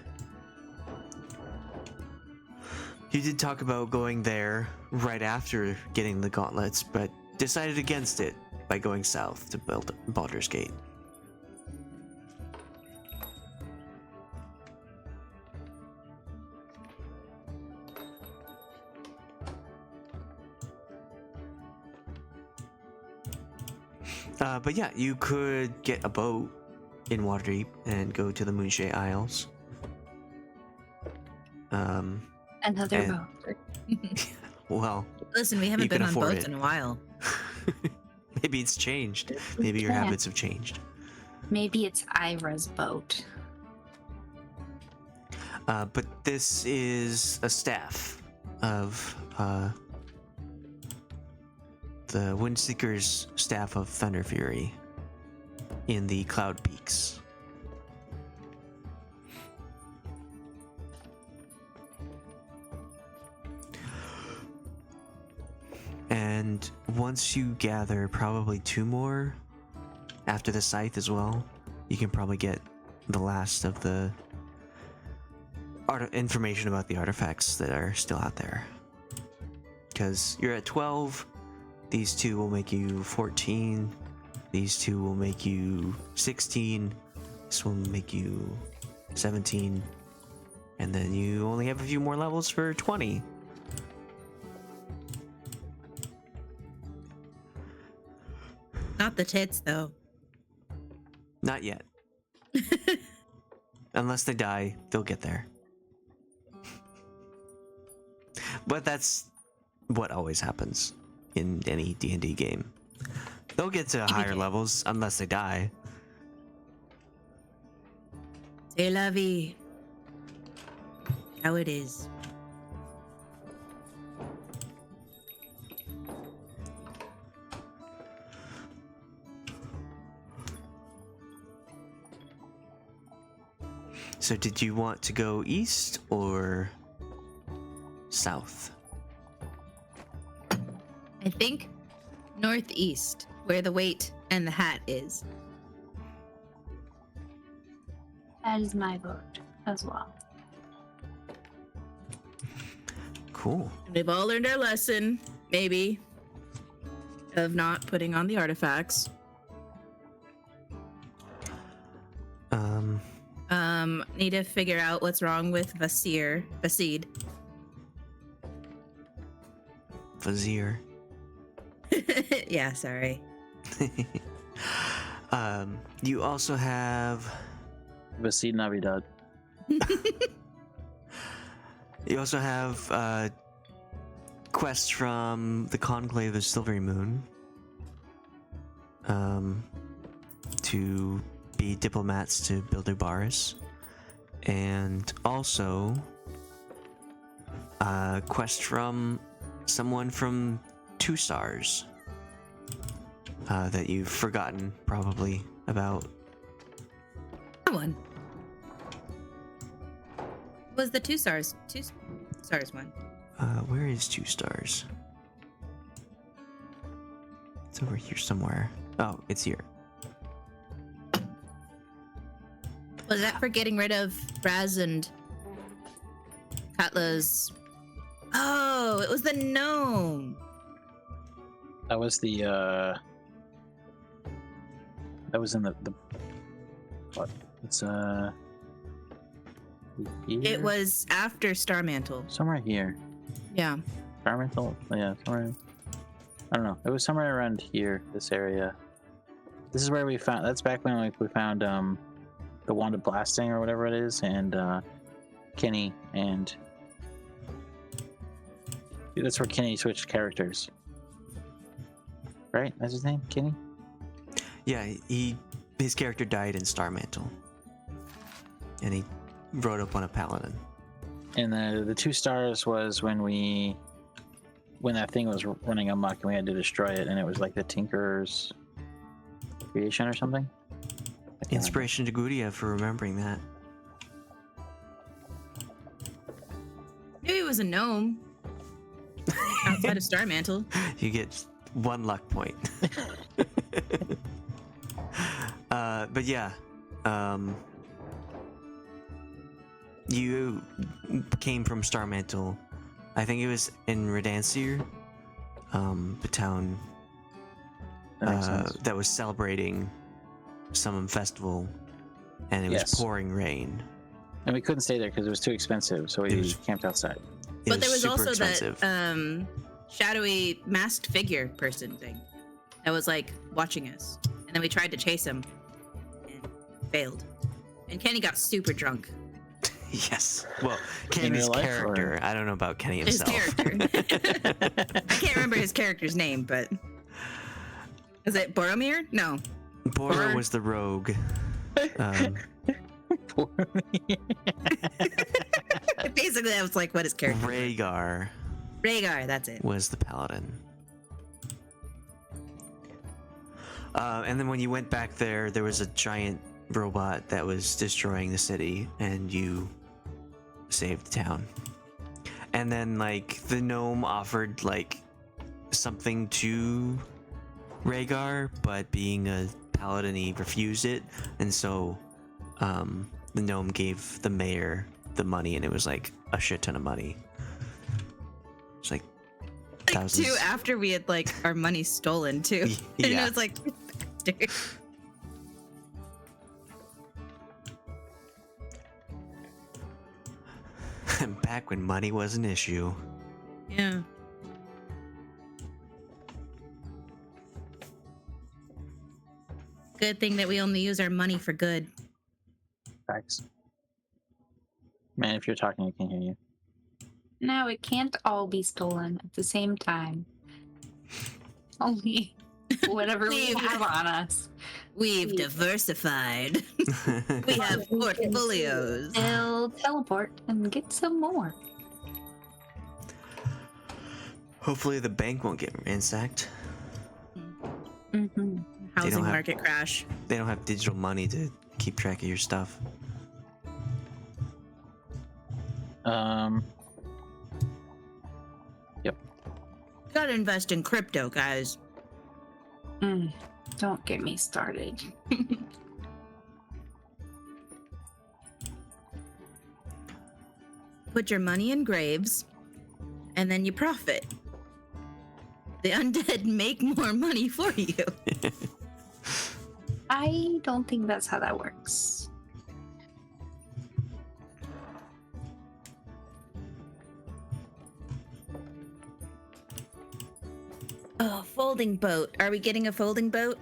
You did talk about going there right after getting the gauntlets, but decided against it by going south to Baldur's Gate. But yeah, you could get a boat in Waterdeep and go to the Moonshay Isles. Another boat. Well, Listen, we haven't you been can on afford boats it. in a while. Maybe it's changed. Maybe your Yeah. habits have changed. Maybe it's Ira's boat. But this is a staff of the Windseeker's Staff of Thunder Fury in the Cloud Peaks. And once you gather probably 2 more after the scythe as well, you can probably get the last of the information about the artifacts that are still out there. Because you're at 12, these 2 will make you 14, these 2 will make you 16, this will make you 17, and then you only have a few more levels for 20. Not the tits, though. Not yet. Unless they die, they'll get there. But that's what always happens in any D&D game. They'll get to higher levels unless they die. C'est la vie. How it is. So did you want to go east or south? I think northeast, where the weight and the hat is. That is my vote as well. Cool. We've all learned our lesson, maybe, of not putting on the artifacts. Need to figure out what's wrong with Vaseed. Vizier. Yeah, sorry. You also have Vasid Navidad. You also have quests from the Conclave of Silvery Moon to be diplomats to Bilderbaris, and also a quest from someone from 2 Stars that you've forgotten probably about. That one. Was the 2 Stars? 2 Stars one. Where is 2 Stars? It's over here somewhere. Oh, it's here. Was that for getting rid of Brasz and Katla's? Oh, it was the gnome. That was the that was in the what? It's here? It was after Starmantle. Somewhere here. Yeah. Starmantle? Yeah, somewhere. I don't know. It was somewhere around here, this area. This is where we found. That's back when we found the wand of blasting or whatever it is, and Kenny and that's where Kenny switched characters. Right? That's his name, Kenny. Yeah, his character died in Starmantle, and he rode up on a paladin. And the 2 Stars was when that thing was running amok and we had to destroy it, and it was like the Tinker's creation or something. Inspiration to Guryev for remembering that. Maybe it was a gnome outside of Starmantle. You get 1 luck point. But yeah, you came from Starmantle. I think it was in Redansir, the town that was celebrating some festival, and it was pouring rain. And we couldn't stay there because it was too expensive, so we camped outside. But there was super also expensive. that shadowy masked figure person thing that was like watching us, and then we tried to chase him and failed. And Kenny got super drunk. Yes. Well, Kenny's real life, character. or- I don't know about Kenny His himself. character. I can't remember his character's name, but is it Boromir? No. Bora was the rogue. Basically, I was like, what is character? Rhaegar Rhaegar, that's it. was the paladin. And then when you went back there, there was a giant robot that was destroying the city, and you saved the town. And then, like, the gnome offered, like, something to Rhaegar, but being a paladin, he refused it, and so the gnome gave the mayor the money, and it was like a shit ton of money. It's like thousands. Too, after we had like our money stolen too. And it was like, bastard. Back when money was an issue. Yeah. Good thing that we only use our money for good. Facts. Man, if you're talking, I can't hear you. No, it can't all be stolen at the same time. Only whatever we have on us. We've diversified. We have portfolios. They'll teleport and get some more. Hopefully the bank won't get ransacked. Mm-hmm. Housing market crash. They don't have digital money to keep track of your stuff. Yep. Gotta invest in crypto, guys. Don't get me started. Put your money in graves, and then you profit. The undead make more money for you. I don't think that's how that works. Oh, folding boat. Are we getting a folding boat?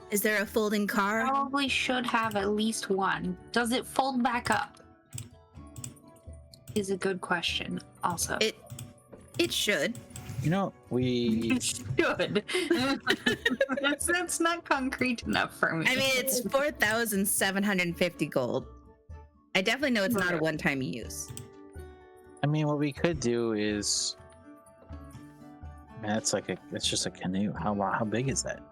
Is there a folding car? Probably should have at least one. Does it fold back up? Is a good question. Also, It should. You know, we it should. That's not concrete enough for me. I mean, it's 4,750 gold. I definitely know it's not a one-time use. I mean, what we could do is, man, it's just a canoe. How big is that?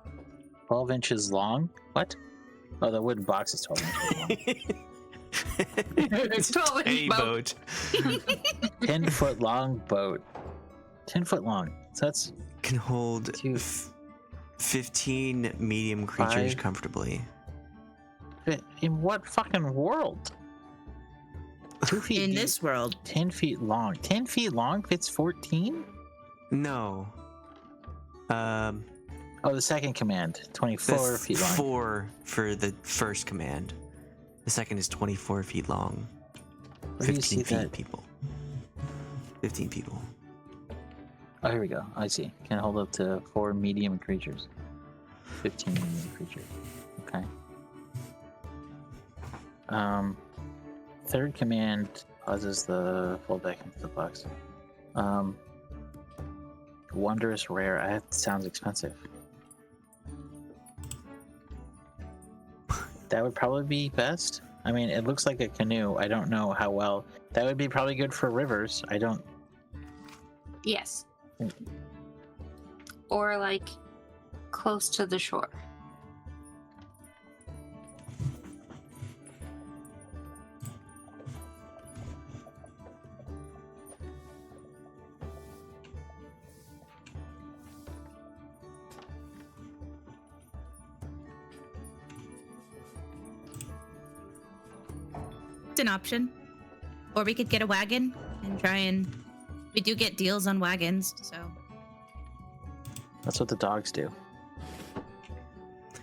12 inches long? What? Oh, the wooden box is 12 inches long. It's 12 A inch boat. 10-foot long boat. 10 foot long. So that's Can hold 15 medium creatures 5. comfortably. In what fucking world? 2 feet In deep, this world. 10 feet long. 10 feet long fits 14? No. Oh, the second command, 24 That's feet long. 4 for the first command. The second is 24 feet long. Where do you see 15 feet, that? people. 15 people. Oh, here we go. I see. Can hold up to 4 medium creatures. 15 medium creatures. Okay. Third command causes the fold back into the box. Wondrous rare. That sounds expensive. That would probably be best. I mean, it looks like a canoe. I don't know how well. That would be probably good for rivers. I don't. Yes. Or like close to the shore. It's an option. Or we could get a wagon and try and... We do get deals on wagons, so... That's what the dogs do.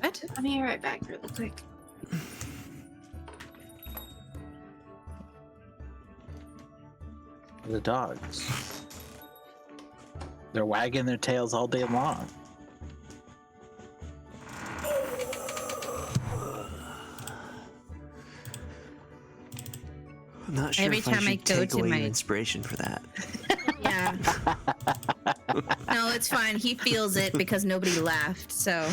What? I'll be right back really quick. The dogs. They're wagging their tails all day long. I'm not sure Every if time I should go take to away my- your inspiration for that. Yeah. No, it's fine. He feels it because nobody laughed, so...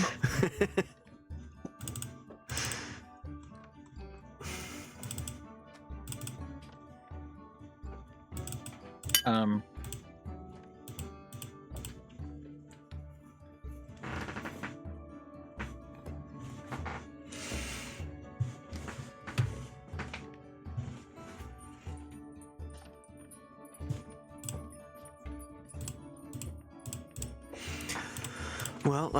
Well,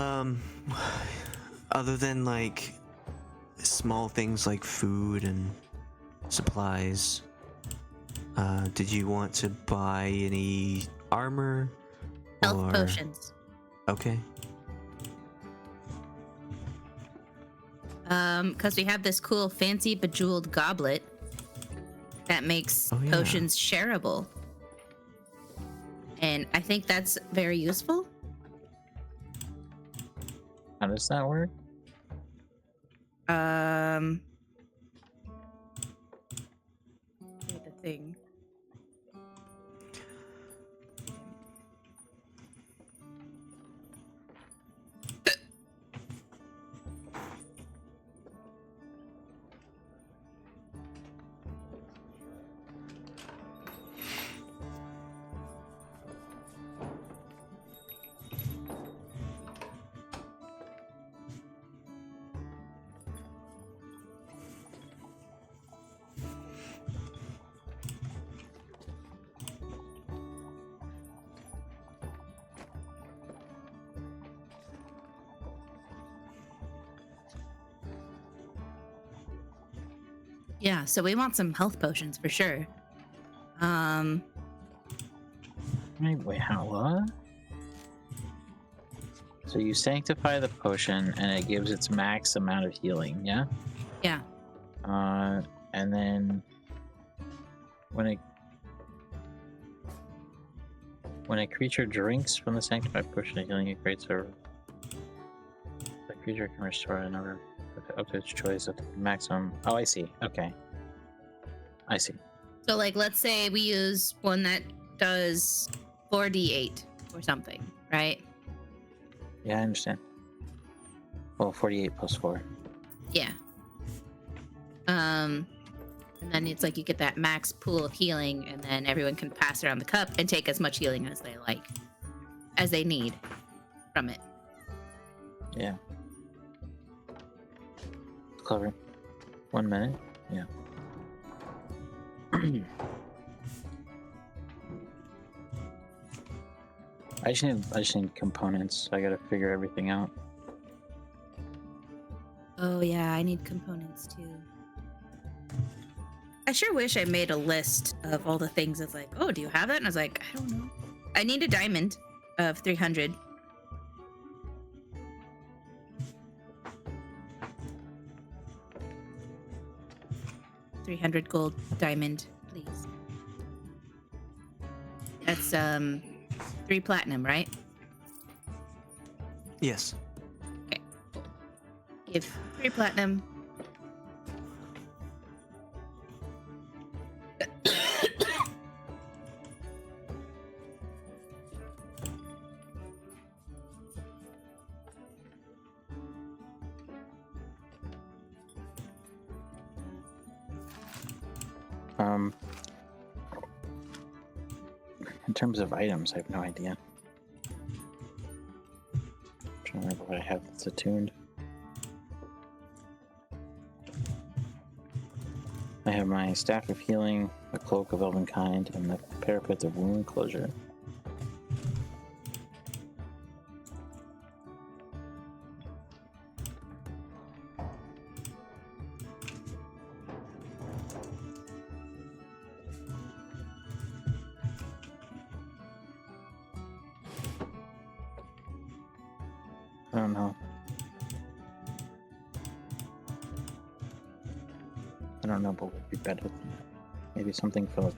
other than like small things like food and supplies, did you want to buy any armor? Health potions. Okay. Because we have this cool fancy bejeweled goblet that makes potions shareable. And I think that's very useful. How does that work? The thing. Yeah, so we want some health potions for sure. Wait, how, what? So you sanctify the potion and it gives its max amount of healing, yeah? Yeah. And then when a creature drinks from the sanctified potion of healing, it creates the creature can restore a number up to its choice at the maximum. Oh, I see. Okay. I see. So, like, let's say we use one that does 4d8 or something, right? Yeah, I understand. Well, 48 plus 4. Yeah. And then it's like you get that max pool of healing, and then everyone can pass around the cup and take as much healing as they like, as they need from it. Yeah. Clever. 1 minute. Yeah. I just need components. I gotta figure everything out. Oh yeah, I need components too. I sure wish I made a list of all the things that's like, oh, do you have that? And I was like, I don't know. I need a diamond of 300. $300 gold diamond, please. That's 3 platinum, right? Yes. Okay. Give 3 platinum. In terms of items, I have no idea. I'm trying to remember what I have that's attuned. I have my Staff of Healing, the Cloak of Elvenkind, and the Parapet of Wound Closure. I don't know. I don't know, but would be better than that. Maybe something for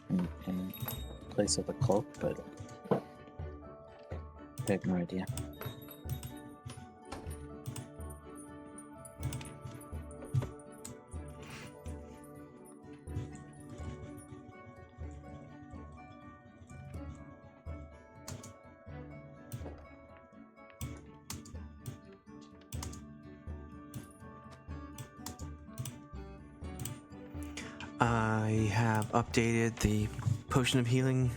in place of the cloak, but I have no idea. I have updated the potion of healing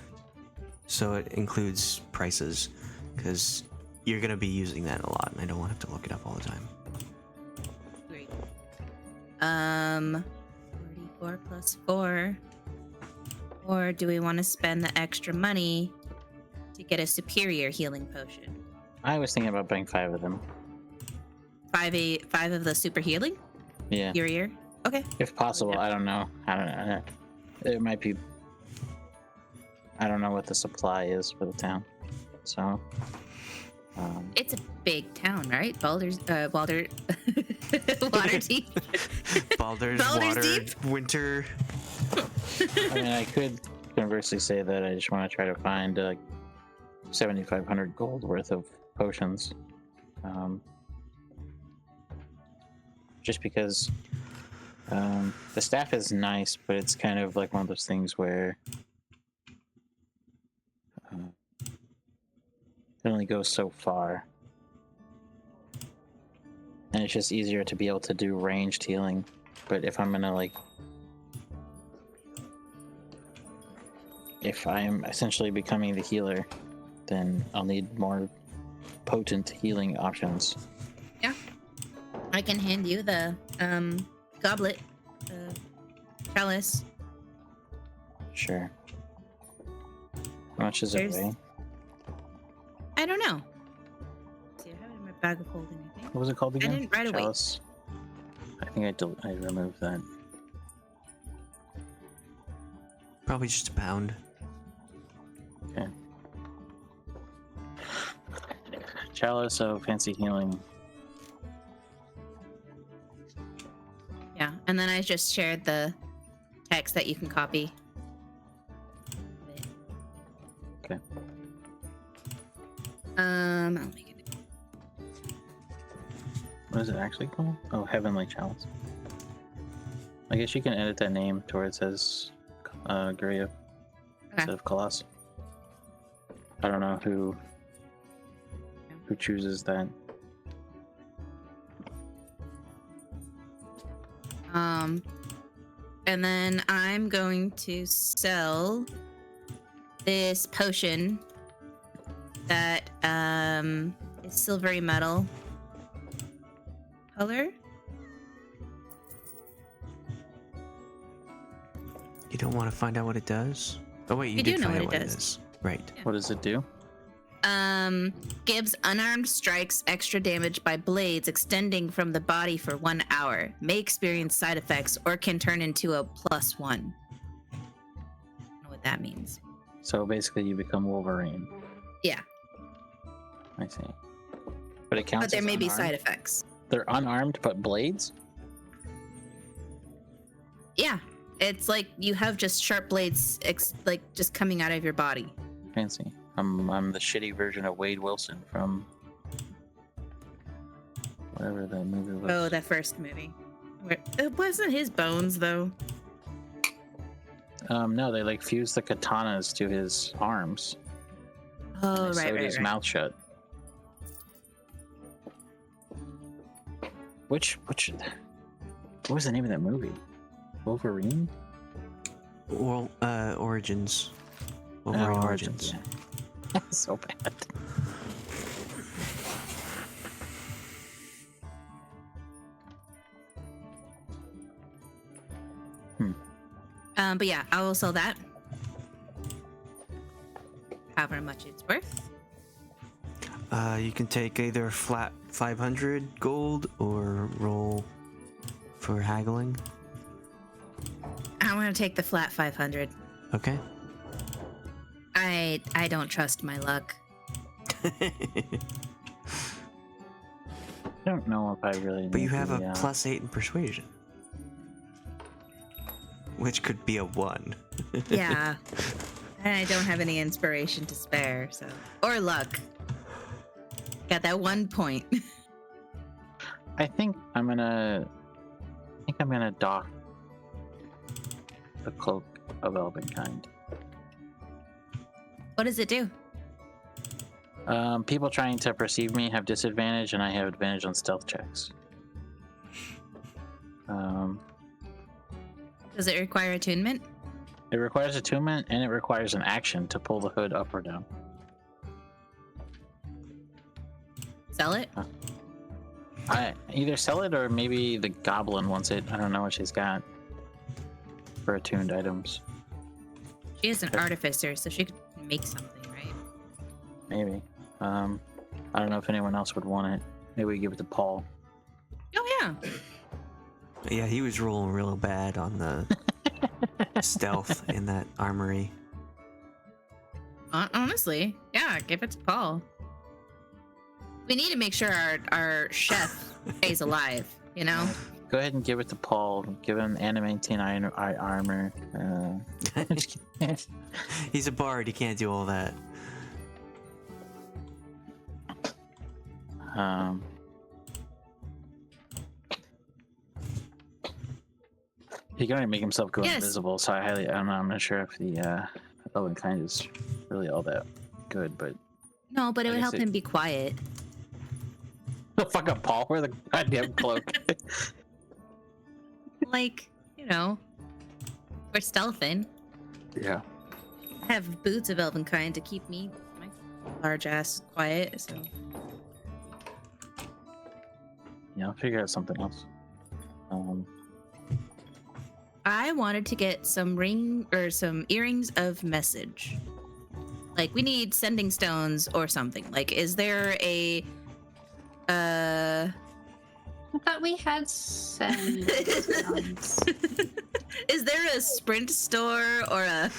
so it includes prices because you're going to be using that a lot and I don't want to have to look it up all the time. Great. 44 plus 4. Or do we want to spend the extra money to get a superior healing potion? I was thinking about buying 5 of them. 5 of the super healing? Yeah, Your ear? Okay. if possible. I don't know. It might be. I don't know what the supply is for the town. So. It's a big town, right? Waterdeep. Baldur's Baldur's Water Deep? Winter. I mean, I could conversely say that I just want to try to find 7,500 gold worth of potions. Just because the staff is nice, but it's kind of like one of those things where it only goes so far. And it's just easier to be able to do ranged healing. But if I'm gonna if I'm essentially becoming the healer, then I'll need more potent healing options. Yeah. I can hand you the goblet, the chalice. Sure. How much does it There's- weigh? I don't know. Let's see, I have it in my bag of holding, I think. What was it called again? didn't right away. Chalice. I think I removed that. Probably just a pound. Okay. Chalice of fancy healing. Yeah, and then I just shared the text that you can copy. Okay. I'll make it. What is it actually called? Oh, Heavenly Chalice. I guess you can edit that name to where it says Guryev instead of Khalas. I don't know who chooses that. And then I'm going to sell this potion that is silvery metal color. You don't want to find out what it does? Oh wait, you I did do know find what out it what it does. is. Right. What does it do? Gives unarmed strikes extra damage by blades extending from the body for 1 hour. May experience side effects or can turn into a +1. I don't know what that means. So basically, you become Wolverine. Yeah, I see. But it counts. but there as may be unarmed? side effects. They're unarmed, but blades. Yeah, it's like you have just sharp blades, like just coming out of your body. Fancy. I'm the shitty version of Wade Wilson from whatever that movie was. Oh, that first movie. Where, it wasn't his bones though. No, they like fused the katanas to his arms. Oh, and they right, sewed right, his right. mouth shut. Which what was the name of that movie? Wolverine? Well, Origins. Wolverine Origins. Yeah. So bad. But yeah, I will sell that. However much it's worth. You can take either flat 500 gold or roll for haggling. I want to take the flat 500. Okay. I don't trust my luck. I don't know if I really. But you need have a the, +8 in persuasion, which could be a 1. Yeah. And I don't have any inspiration to spare, so. Or luck. Got that 1 point. I think I'm gonna dock the cloak of Elvenkind. What does it do? People trying to perceive me have disadvantage, and I have advantage on stealth checks. Does it require attunement? It requires attunement, and it requires an action to pull the hood up or down. Sell it? I either sell it or maybe the goblin wants it. I don't know what she's got for attuned items. She is an artificer, so she could make something, right? Maybe. I don't know if anyone else would want it. Maybe we give it to Paul. Oh yeah. Yeah, he was rolling real bad on the stealth in that armory. Honestly, yeah, give it to Paul. We need to make sure our chef stays alive, you know? Go ahead and give it to Paul. Give him adamantine armor. He's a bard, he can't do all that. He can only make himself go invisible, so I'm not sure if the elven kind is really all that good, but No, but it would help him be quiet. fuck up, Paul. Wear the goddamn cloak. Like, you know, we're stealthing. Yeah. Have boots of elven kind to keep me, my large ass, quiet. So Yeah, I'll figure out something else. I wanted to get some some earrings of message. Like, we need sending stones or something. Like, is there a I thought we had sending stones. Is there a Sprint store or a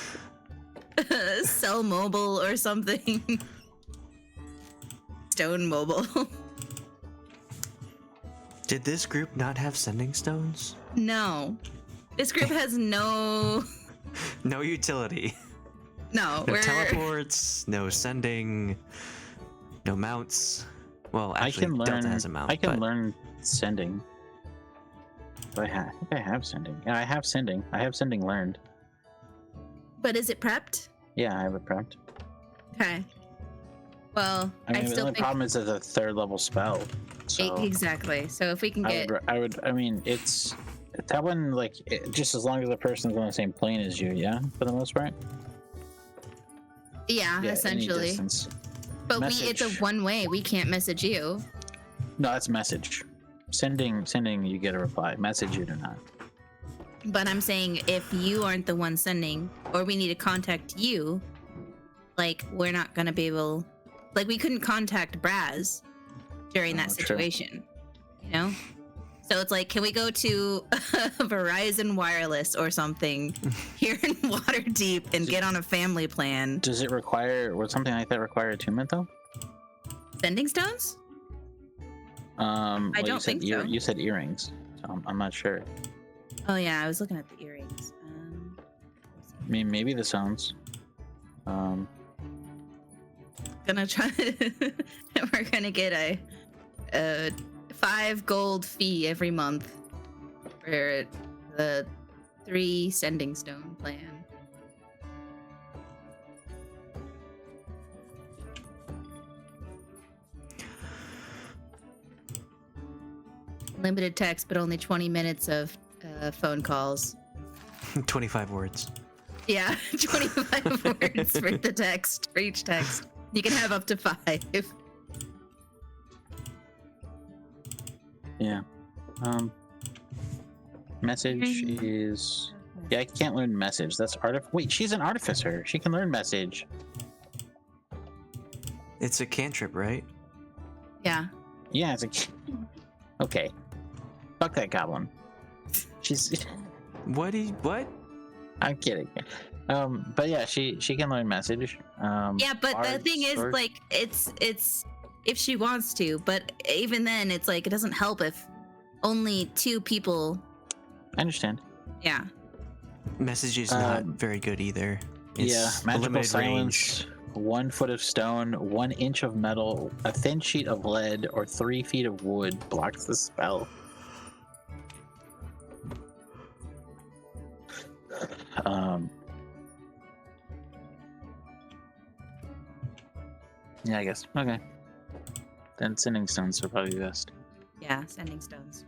Cell Mobile or something? Stone Mobile. Did this group not have sending stones? No. This group has no utility. No, No teleports, no sending, no mounts. Well, actually, Delta has a mount. I can learn sending. I think I have sending. Yeah, I have sending. I have sending learned. But is it prepped? Yeah, I have it prepped. Okay. Well, I mean, the still only think problem is it's a 3rd level spell. So exactly. So if we can get, I mean, it's that one, like, just as long as the person's on the same plane as you, yeah, for the most part. yeah, Any essentially. distance. But Message. it's a one way. We can't message you. No, that's message. Sending, you get a reply. Message, you do not. But I'm saying if you aren't the one sending, or we need to contact you, like, we're not gonna be able, like, we couldn't contact Brasz during that True. situation, you know? So it's like, can we go to Verizon Wireless or something here in Waterdeep and get on a family plan? Does it require, would something like that require attunement though? Sending stones? Well, don't think so. You said earrings, so I'm not sure. Oh yeah, I was looking at the earrings. I mean, maybe the sounds. Gonna try. We're gonna get a 5 gold fee every month for the 3 sending stone plan. Limited text, but only 20 minutes of phone calls. 25 words. Yeah, 25 words for the text, for each text. You can have up to 5. Yeah. Message is. Yeah, I can't learn message. That's Wait, she's an artificer. She can learn message. It's a cantrip, right? Yeah. Yeah, it's a. Okay. Fuck that goblin. She's. What? I'm kidding. But yeah, she can learn message. Yeah, but the thing is, like, it's if she wants to, but even then, it's like, it doesn't help if only 2 people. I understand. Yeah. Message is not very good either. It's magical limited silence. range. 1 foot of stone, 1 inch of metal, a thin sheet of lead, or 3 feet of wood blocks the spell. Yeah, I guess. Okay. Then sending stones are probably best. Yeah, sending stones.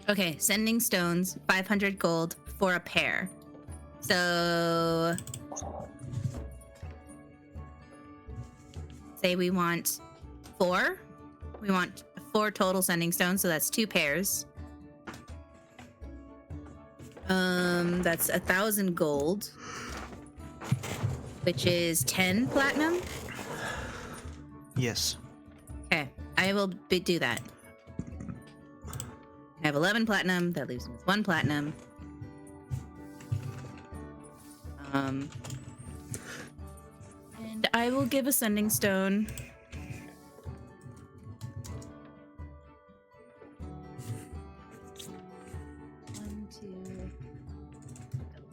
Okay, sending stones, 500 gold for a pair. So say we want 4. We want 4 total sending stones, so that's 2 pairs. That's 1,000 gold, which is 10 platinum. Yes. Okay, I will do that. I have 11 platinum. That leaves me with 1 platinum. And I will give a sending stone.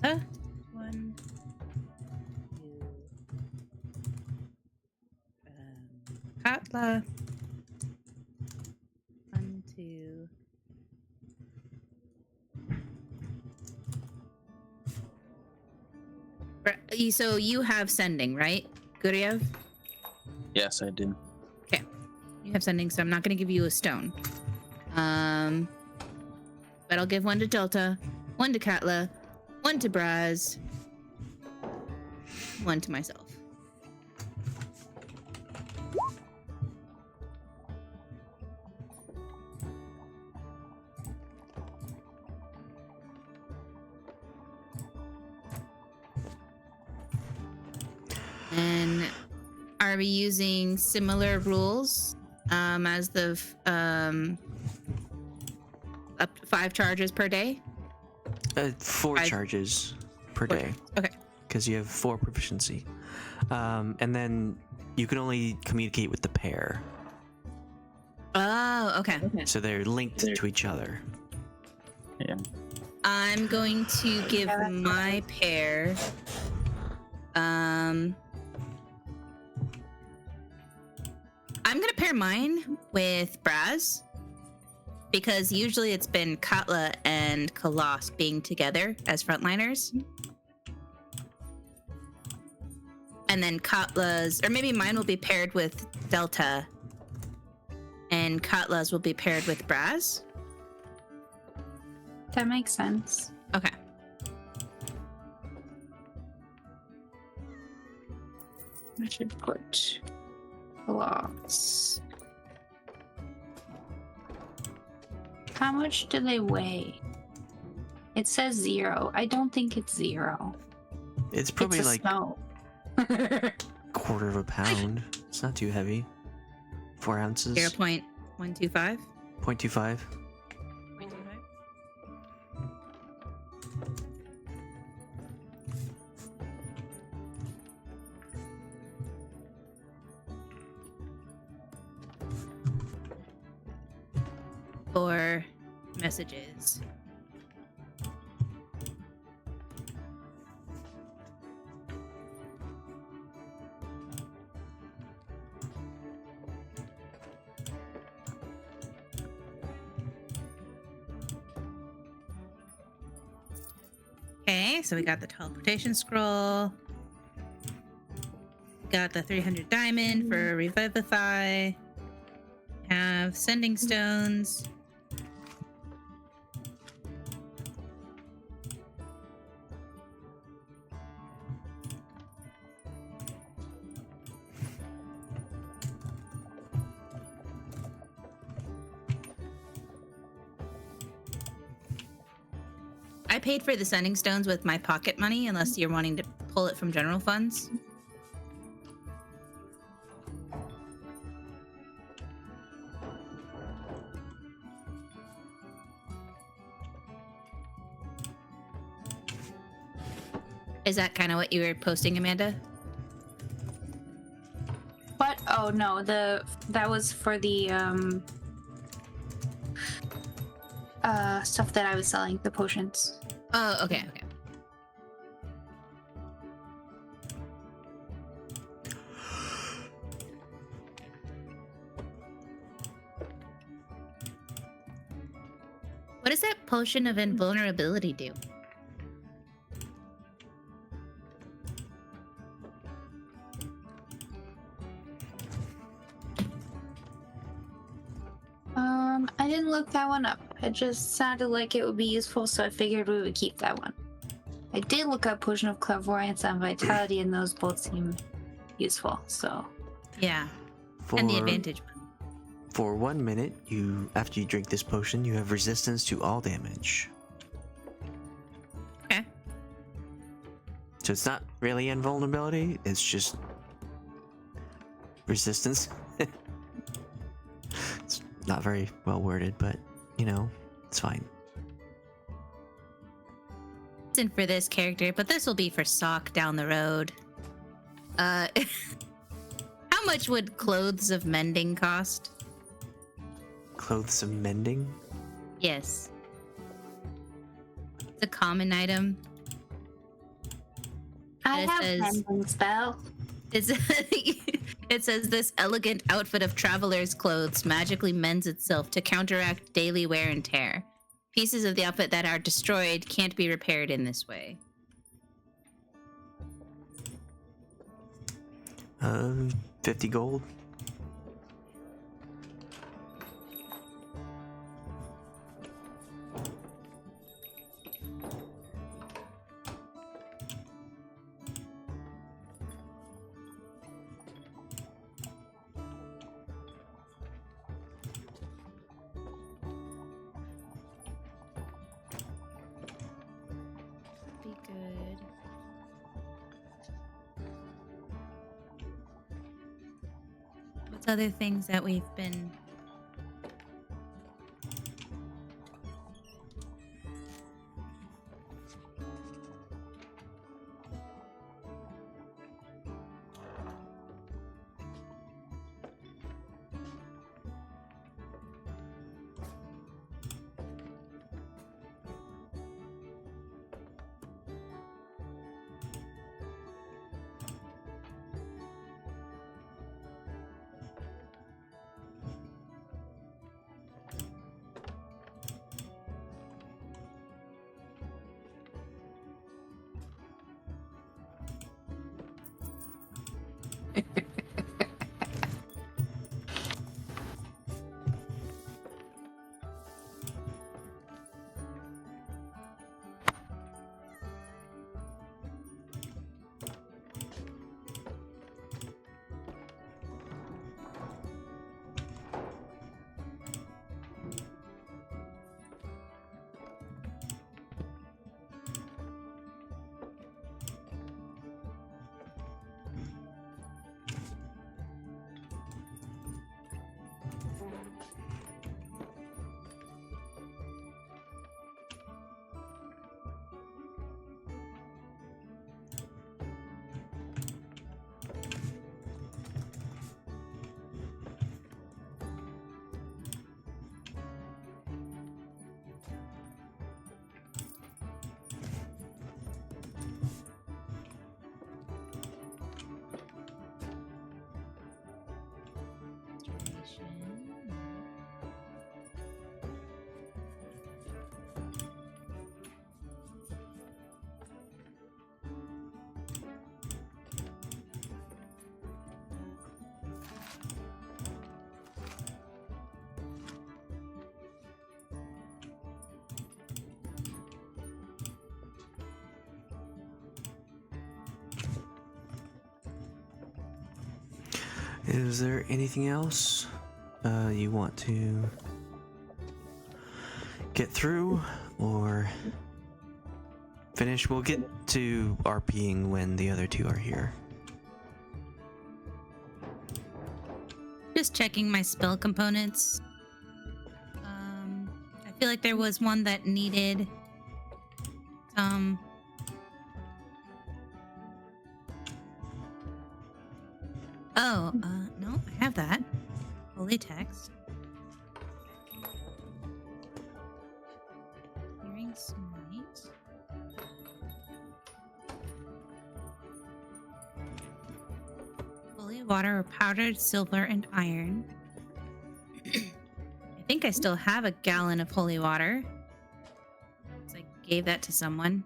Delta. 1, 2. Katla. 1, 2. So you have sending, right, Guryev? Yes, I do. Okay, you have sending, so I'm not going to give you a stone. But I'll give 1 to Delta, 1 to Katla, 1 to Brasz, 1 to myself. And are we using similar rules as the up to 5 charges per day? 4 charges per day. Okay. Because you have 4 proficiency. And then you can only communicate with the pair. Oh, okay. So they're linked to each other. Yeah. I'm going to give my pair I'm gonna pair mine with Brasz because usually it's been Katla and Khalas being together as frontliners. And then Katla's, or maybe mine will be paired with Delta and Katla's will be paired with Brasz. That makes sense. Okay. I should put blocks. How much do they weigh? It says 0. I don't think it's 0. It's probably it's a like snow. quarter of a pound. It's not too heavy. 4 ounces. 0.125. 0.25. For messages. Okay, so we got the teleportation scroll. Got the 300 diamond for Revivify. Have sending stones. I paid for the sending stones with my pocket money, unless you're wanting to pull it from general funds. Is that kind of what you were posting, Amanda? What? Oh no, that was for the stuff that I was selling, the potions. Oh, okay, okay. What does that potion of invulnerability do? I didn't look that one up. It just sounded like it would be useful, so I figured we would keep that one. I did look up Potion of Clairvoyance and Vitality, and those both seem useful, so... Yeah, and the advantage one. For 1 minute, after you drink this potion, you have resistance to all damage. So it's not really invulnerability, it's just resistance. It's not very well worded, but you know, it's fine. Isn't for this character, but this will be for Sock down the road. How much would clothes of mending cost? Clothes of mending? Yes. It's a common item. I It have says- mending spell. It says this elegant outfit of traveler's clothes magically mends itself to counteract daily wear and tear. Pieces of the outfit that are destroyed can't be repaired in this way. 50 gold. Be good. What's other things that we've been... Is there anything else you want to get through or finish? We'll get to RPing when the other two are here. Just checking my spell components. I feel like there was one that needed some... Oh, no, I have that. Holy text. Hearing smite. Holy water or powdered silver and iron. I think I still have a gallon of holy water. So I gave that to someone.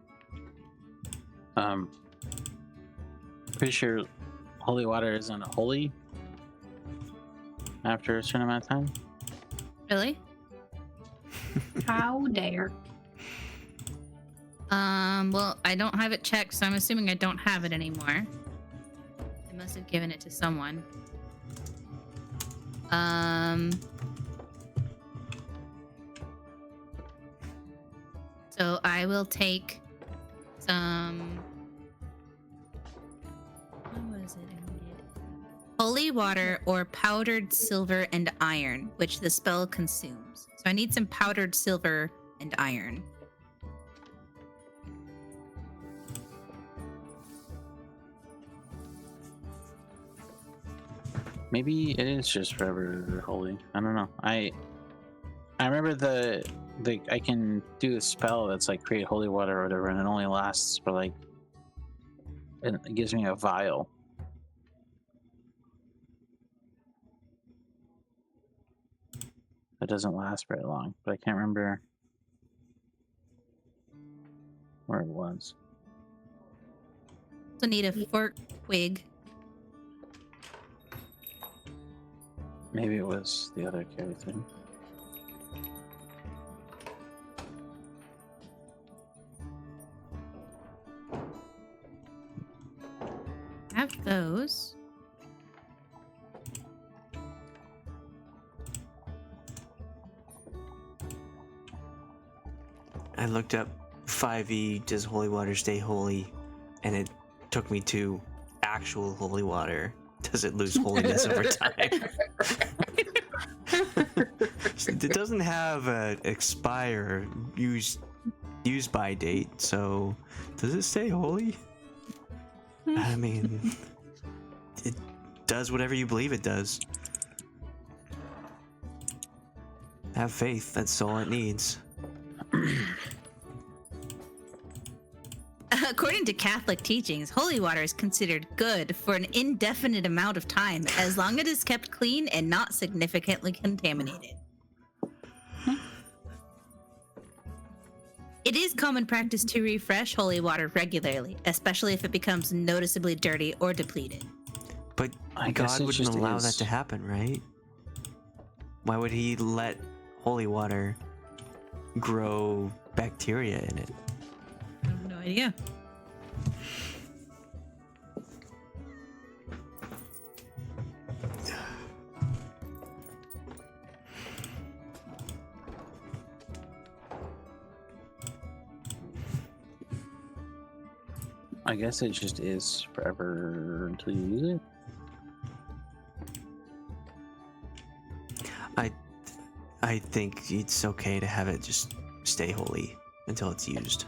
Pretty sure holy water isn't holy after a certain amount of time. Really? How dare. Well, I don't have it checked, so I'm assuming I don't have it anymore. I must have given it to someone. So I will take some is it I needed? Holy water or powdered silver and iron, which the spell consumes. So I need some powdered silver and iron. Maybe it is just forever holy. I don't know. I remember the I can do a spell that's like create holy water or whatever, and it only lasts for like it gives me a vial. It doesn't last very long, but I can't remember where it was. Also need a fork twig. Maybe it was the other carry thing. Have those. I looked up 5e, does holy water stay holy? And it took me to actual holy water. Does it lose holiness over time? It doesn't have a expire use by date, so does it stay holy? I mean, it does whatever you believe it does. Have faith, that's all it needs. According to Catholic teachings, holy water is considered good for an indefinite amount of time as long as it is kept clean and not significantly contaminated. It is common practice to refresh holy water regularly, especially if it becomes noticeably dirty or depleted. But God wouldn't allow that to happen, right? Why would he let holy water grow bacteria in it? I have no idea. I guess it just is forever until you use it. I think it's okay to have it just stay holy until it's used.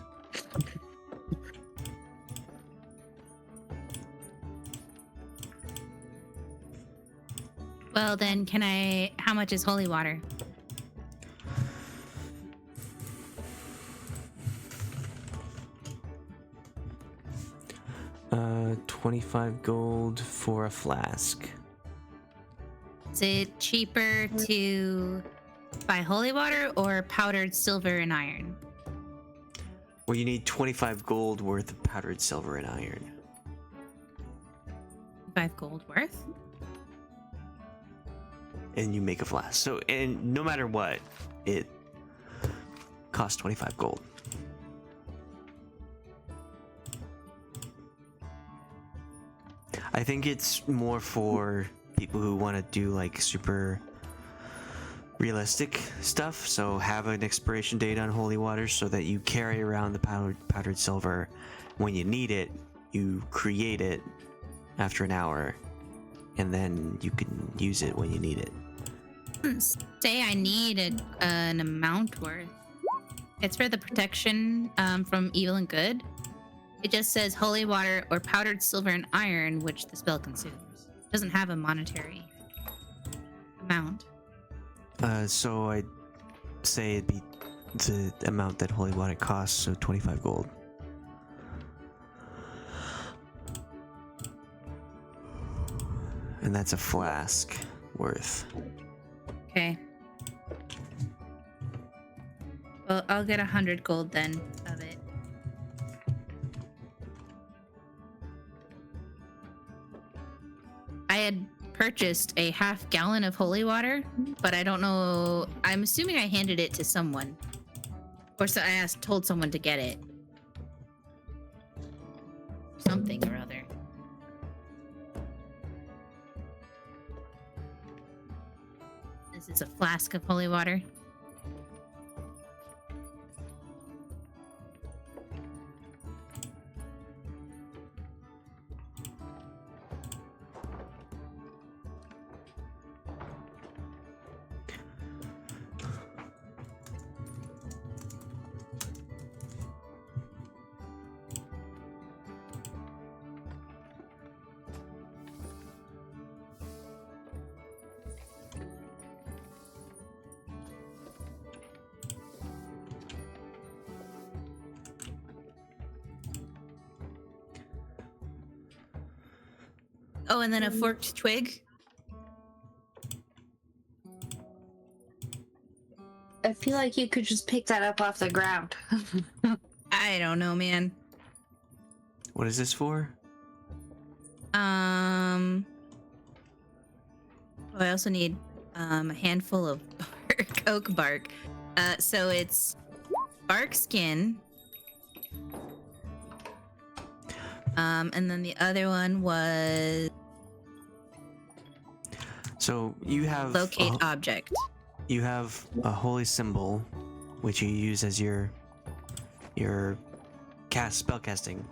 Well, then, how much is holy water? Uh, 25 gold for a flask. Is it cheaper to buy holy water or powdered silver and iron? Well, you need 25 gold worth of powdered silver and iron. 5 gold worth? And you make a flask. So, and no matter what, it costs 25 gold. I think it's more for people who want to do like super realistic stuff. So have an expiration date on holy water so that you carry around the powdered silver. When you need it, you create it after an hour, and then you can use it when you need it. Say I need an amount worth. It's for the protection from evil and good. It just says holy water or powdered silver and iron, which the spell consumes. It doesn't have a monetary amount. So I'd say it'd be the amount that holy water costs, so 25 gold. And that's a flask worth. Okay. Well, I'll get 100 gold then of it. I had purchased a half gallon of holy water, but I don't know. I'm assuming I handed it to someone. Or so I told someone to get it. Something or other. This is a flask of holy water. Oh, and then a forked twig. I feel like you could just pick that up off the ground. I don't know, man. What is this for? Oh, I also need a handful of oak bark. So it's bark skin. And then the other one was So you have locate object. You have a holy symbol, which you use as your spellcasting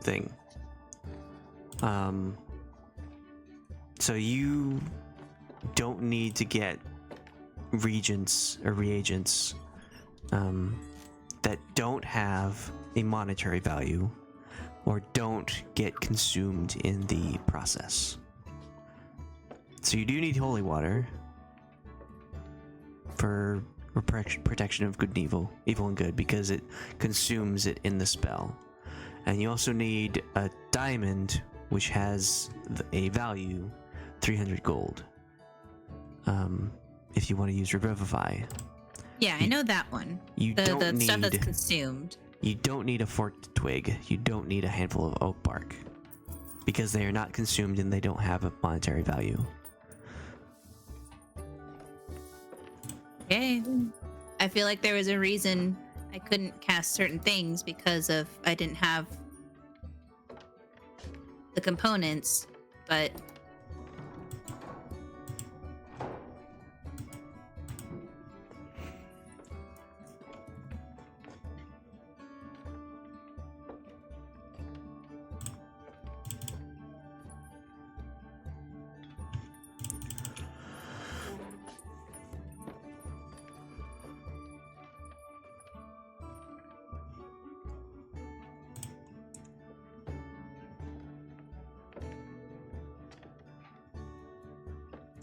thing. So you don't need to get reagents that don't have a monetary value or don't get consumed in the process. So you do need holy water for protection of good and evil and good, because it consumes it in the spell. And you also need a diamond, which has a value 300 gold. If you want to use Revivify. Yeah, I know that one. The stuff that's consumed. You don't need a forked twig. You don't need a handful of oak bark, because they are not consumed and they don't have a monetary value. Okay. I feel like there was a reason I couldn't cast certain things because of I didn't have the components, but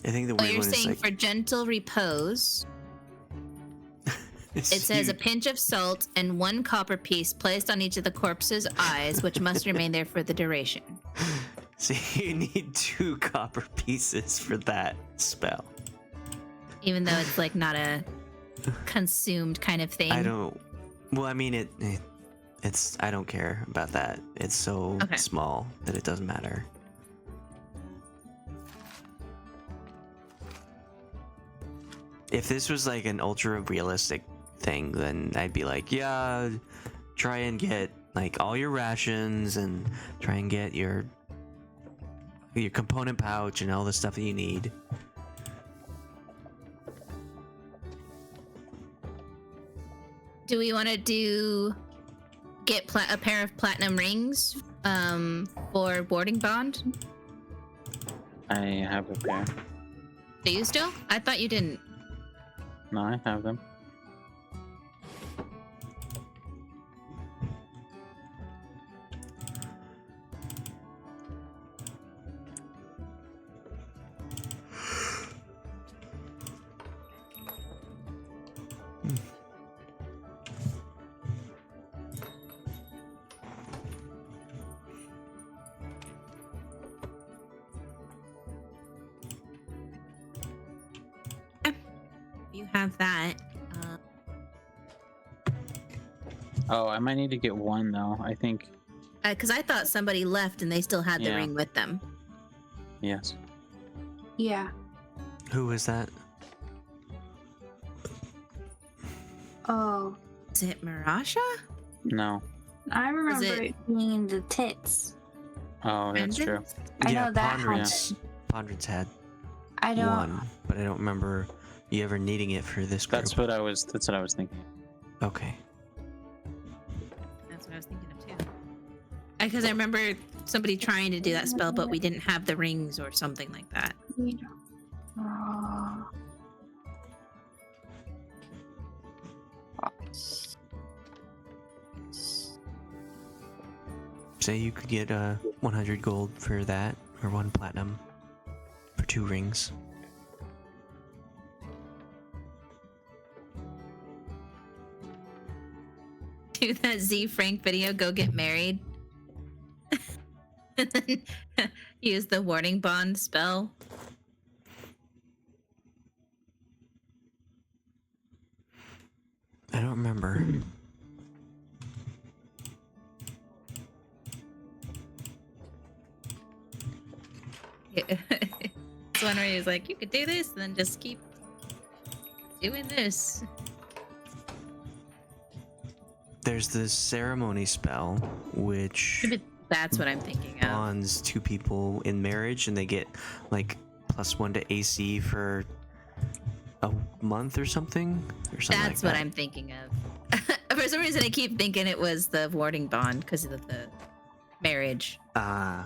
I think the what weird you're one is saying like, for gentle repose, it says a pinch of salt and 1 copper piece placed on each of the corpse's eyes, which must remain there for the duration. So you need 2 copper pieces for that spell. Even though it's like not a consumed kind of thing. I don't. Well, I mean it's. I don't care about that. It's so small that it doesn't matter. If this was like an ultra realistic thing, then I'd be like, yeah, try and get like all your rations and try and get your component pouch and all the stuff that you need. Do we want to get a pair of platinum rings for boarding bond? I have a pair. Do you still? I thought you didn't. No, I have them. You have that. Oh, I might need to get 1 though. I think. Because I thought somebody left and they still had the Yeah. ring with them. Yes. Yeah. Who is that? Oh, Is it Marasha? No. I remember it- it being the tits. Oh, that's true. Brandon? I know that Ponderance had I don't. one, but I don't remember you ever needing it for this group. That's what I was thinking. Okay. That's what I was thinking of too. Because I remember somebody trying to do that spell, but we didn't have the rings or something like that. You know. Oh. Say you could get 100 gold for that, or 1 platinum for 2 rings. Do that Z Frank video, go get married. and then use the warning bond spell. I don't remember. It's one where he's like, you could do this, and then just keep doing this. There's the ceremony spell, which That's what I'm thinking of. bonds two people in marriage, and they get like +1 to AC for a month or something. That's what I'm thinking of. For some reason, I keep thinking it was the warding bond because of the marriage. Ah.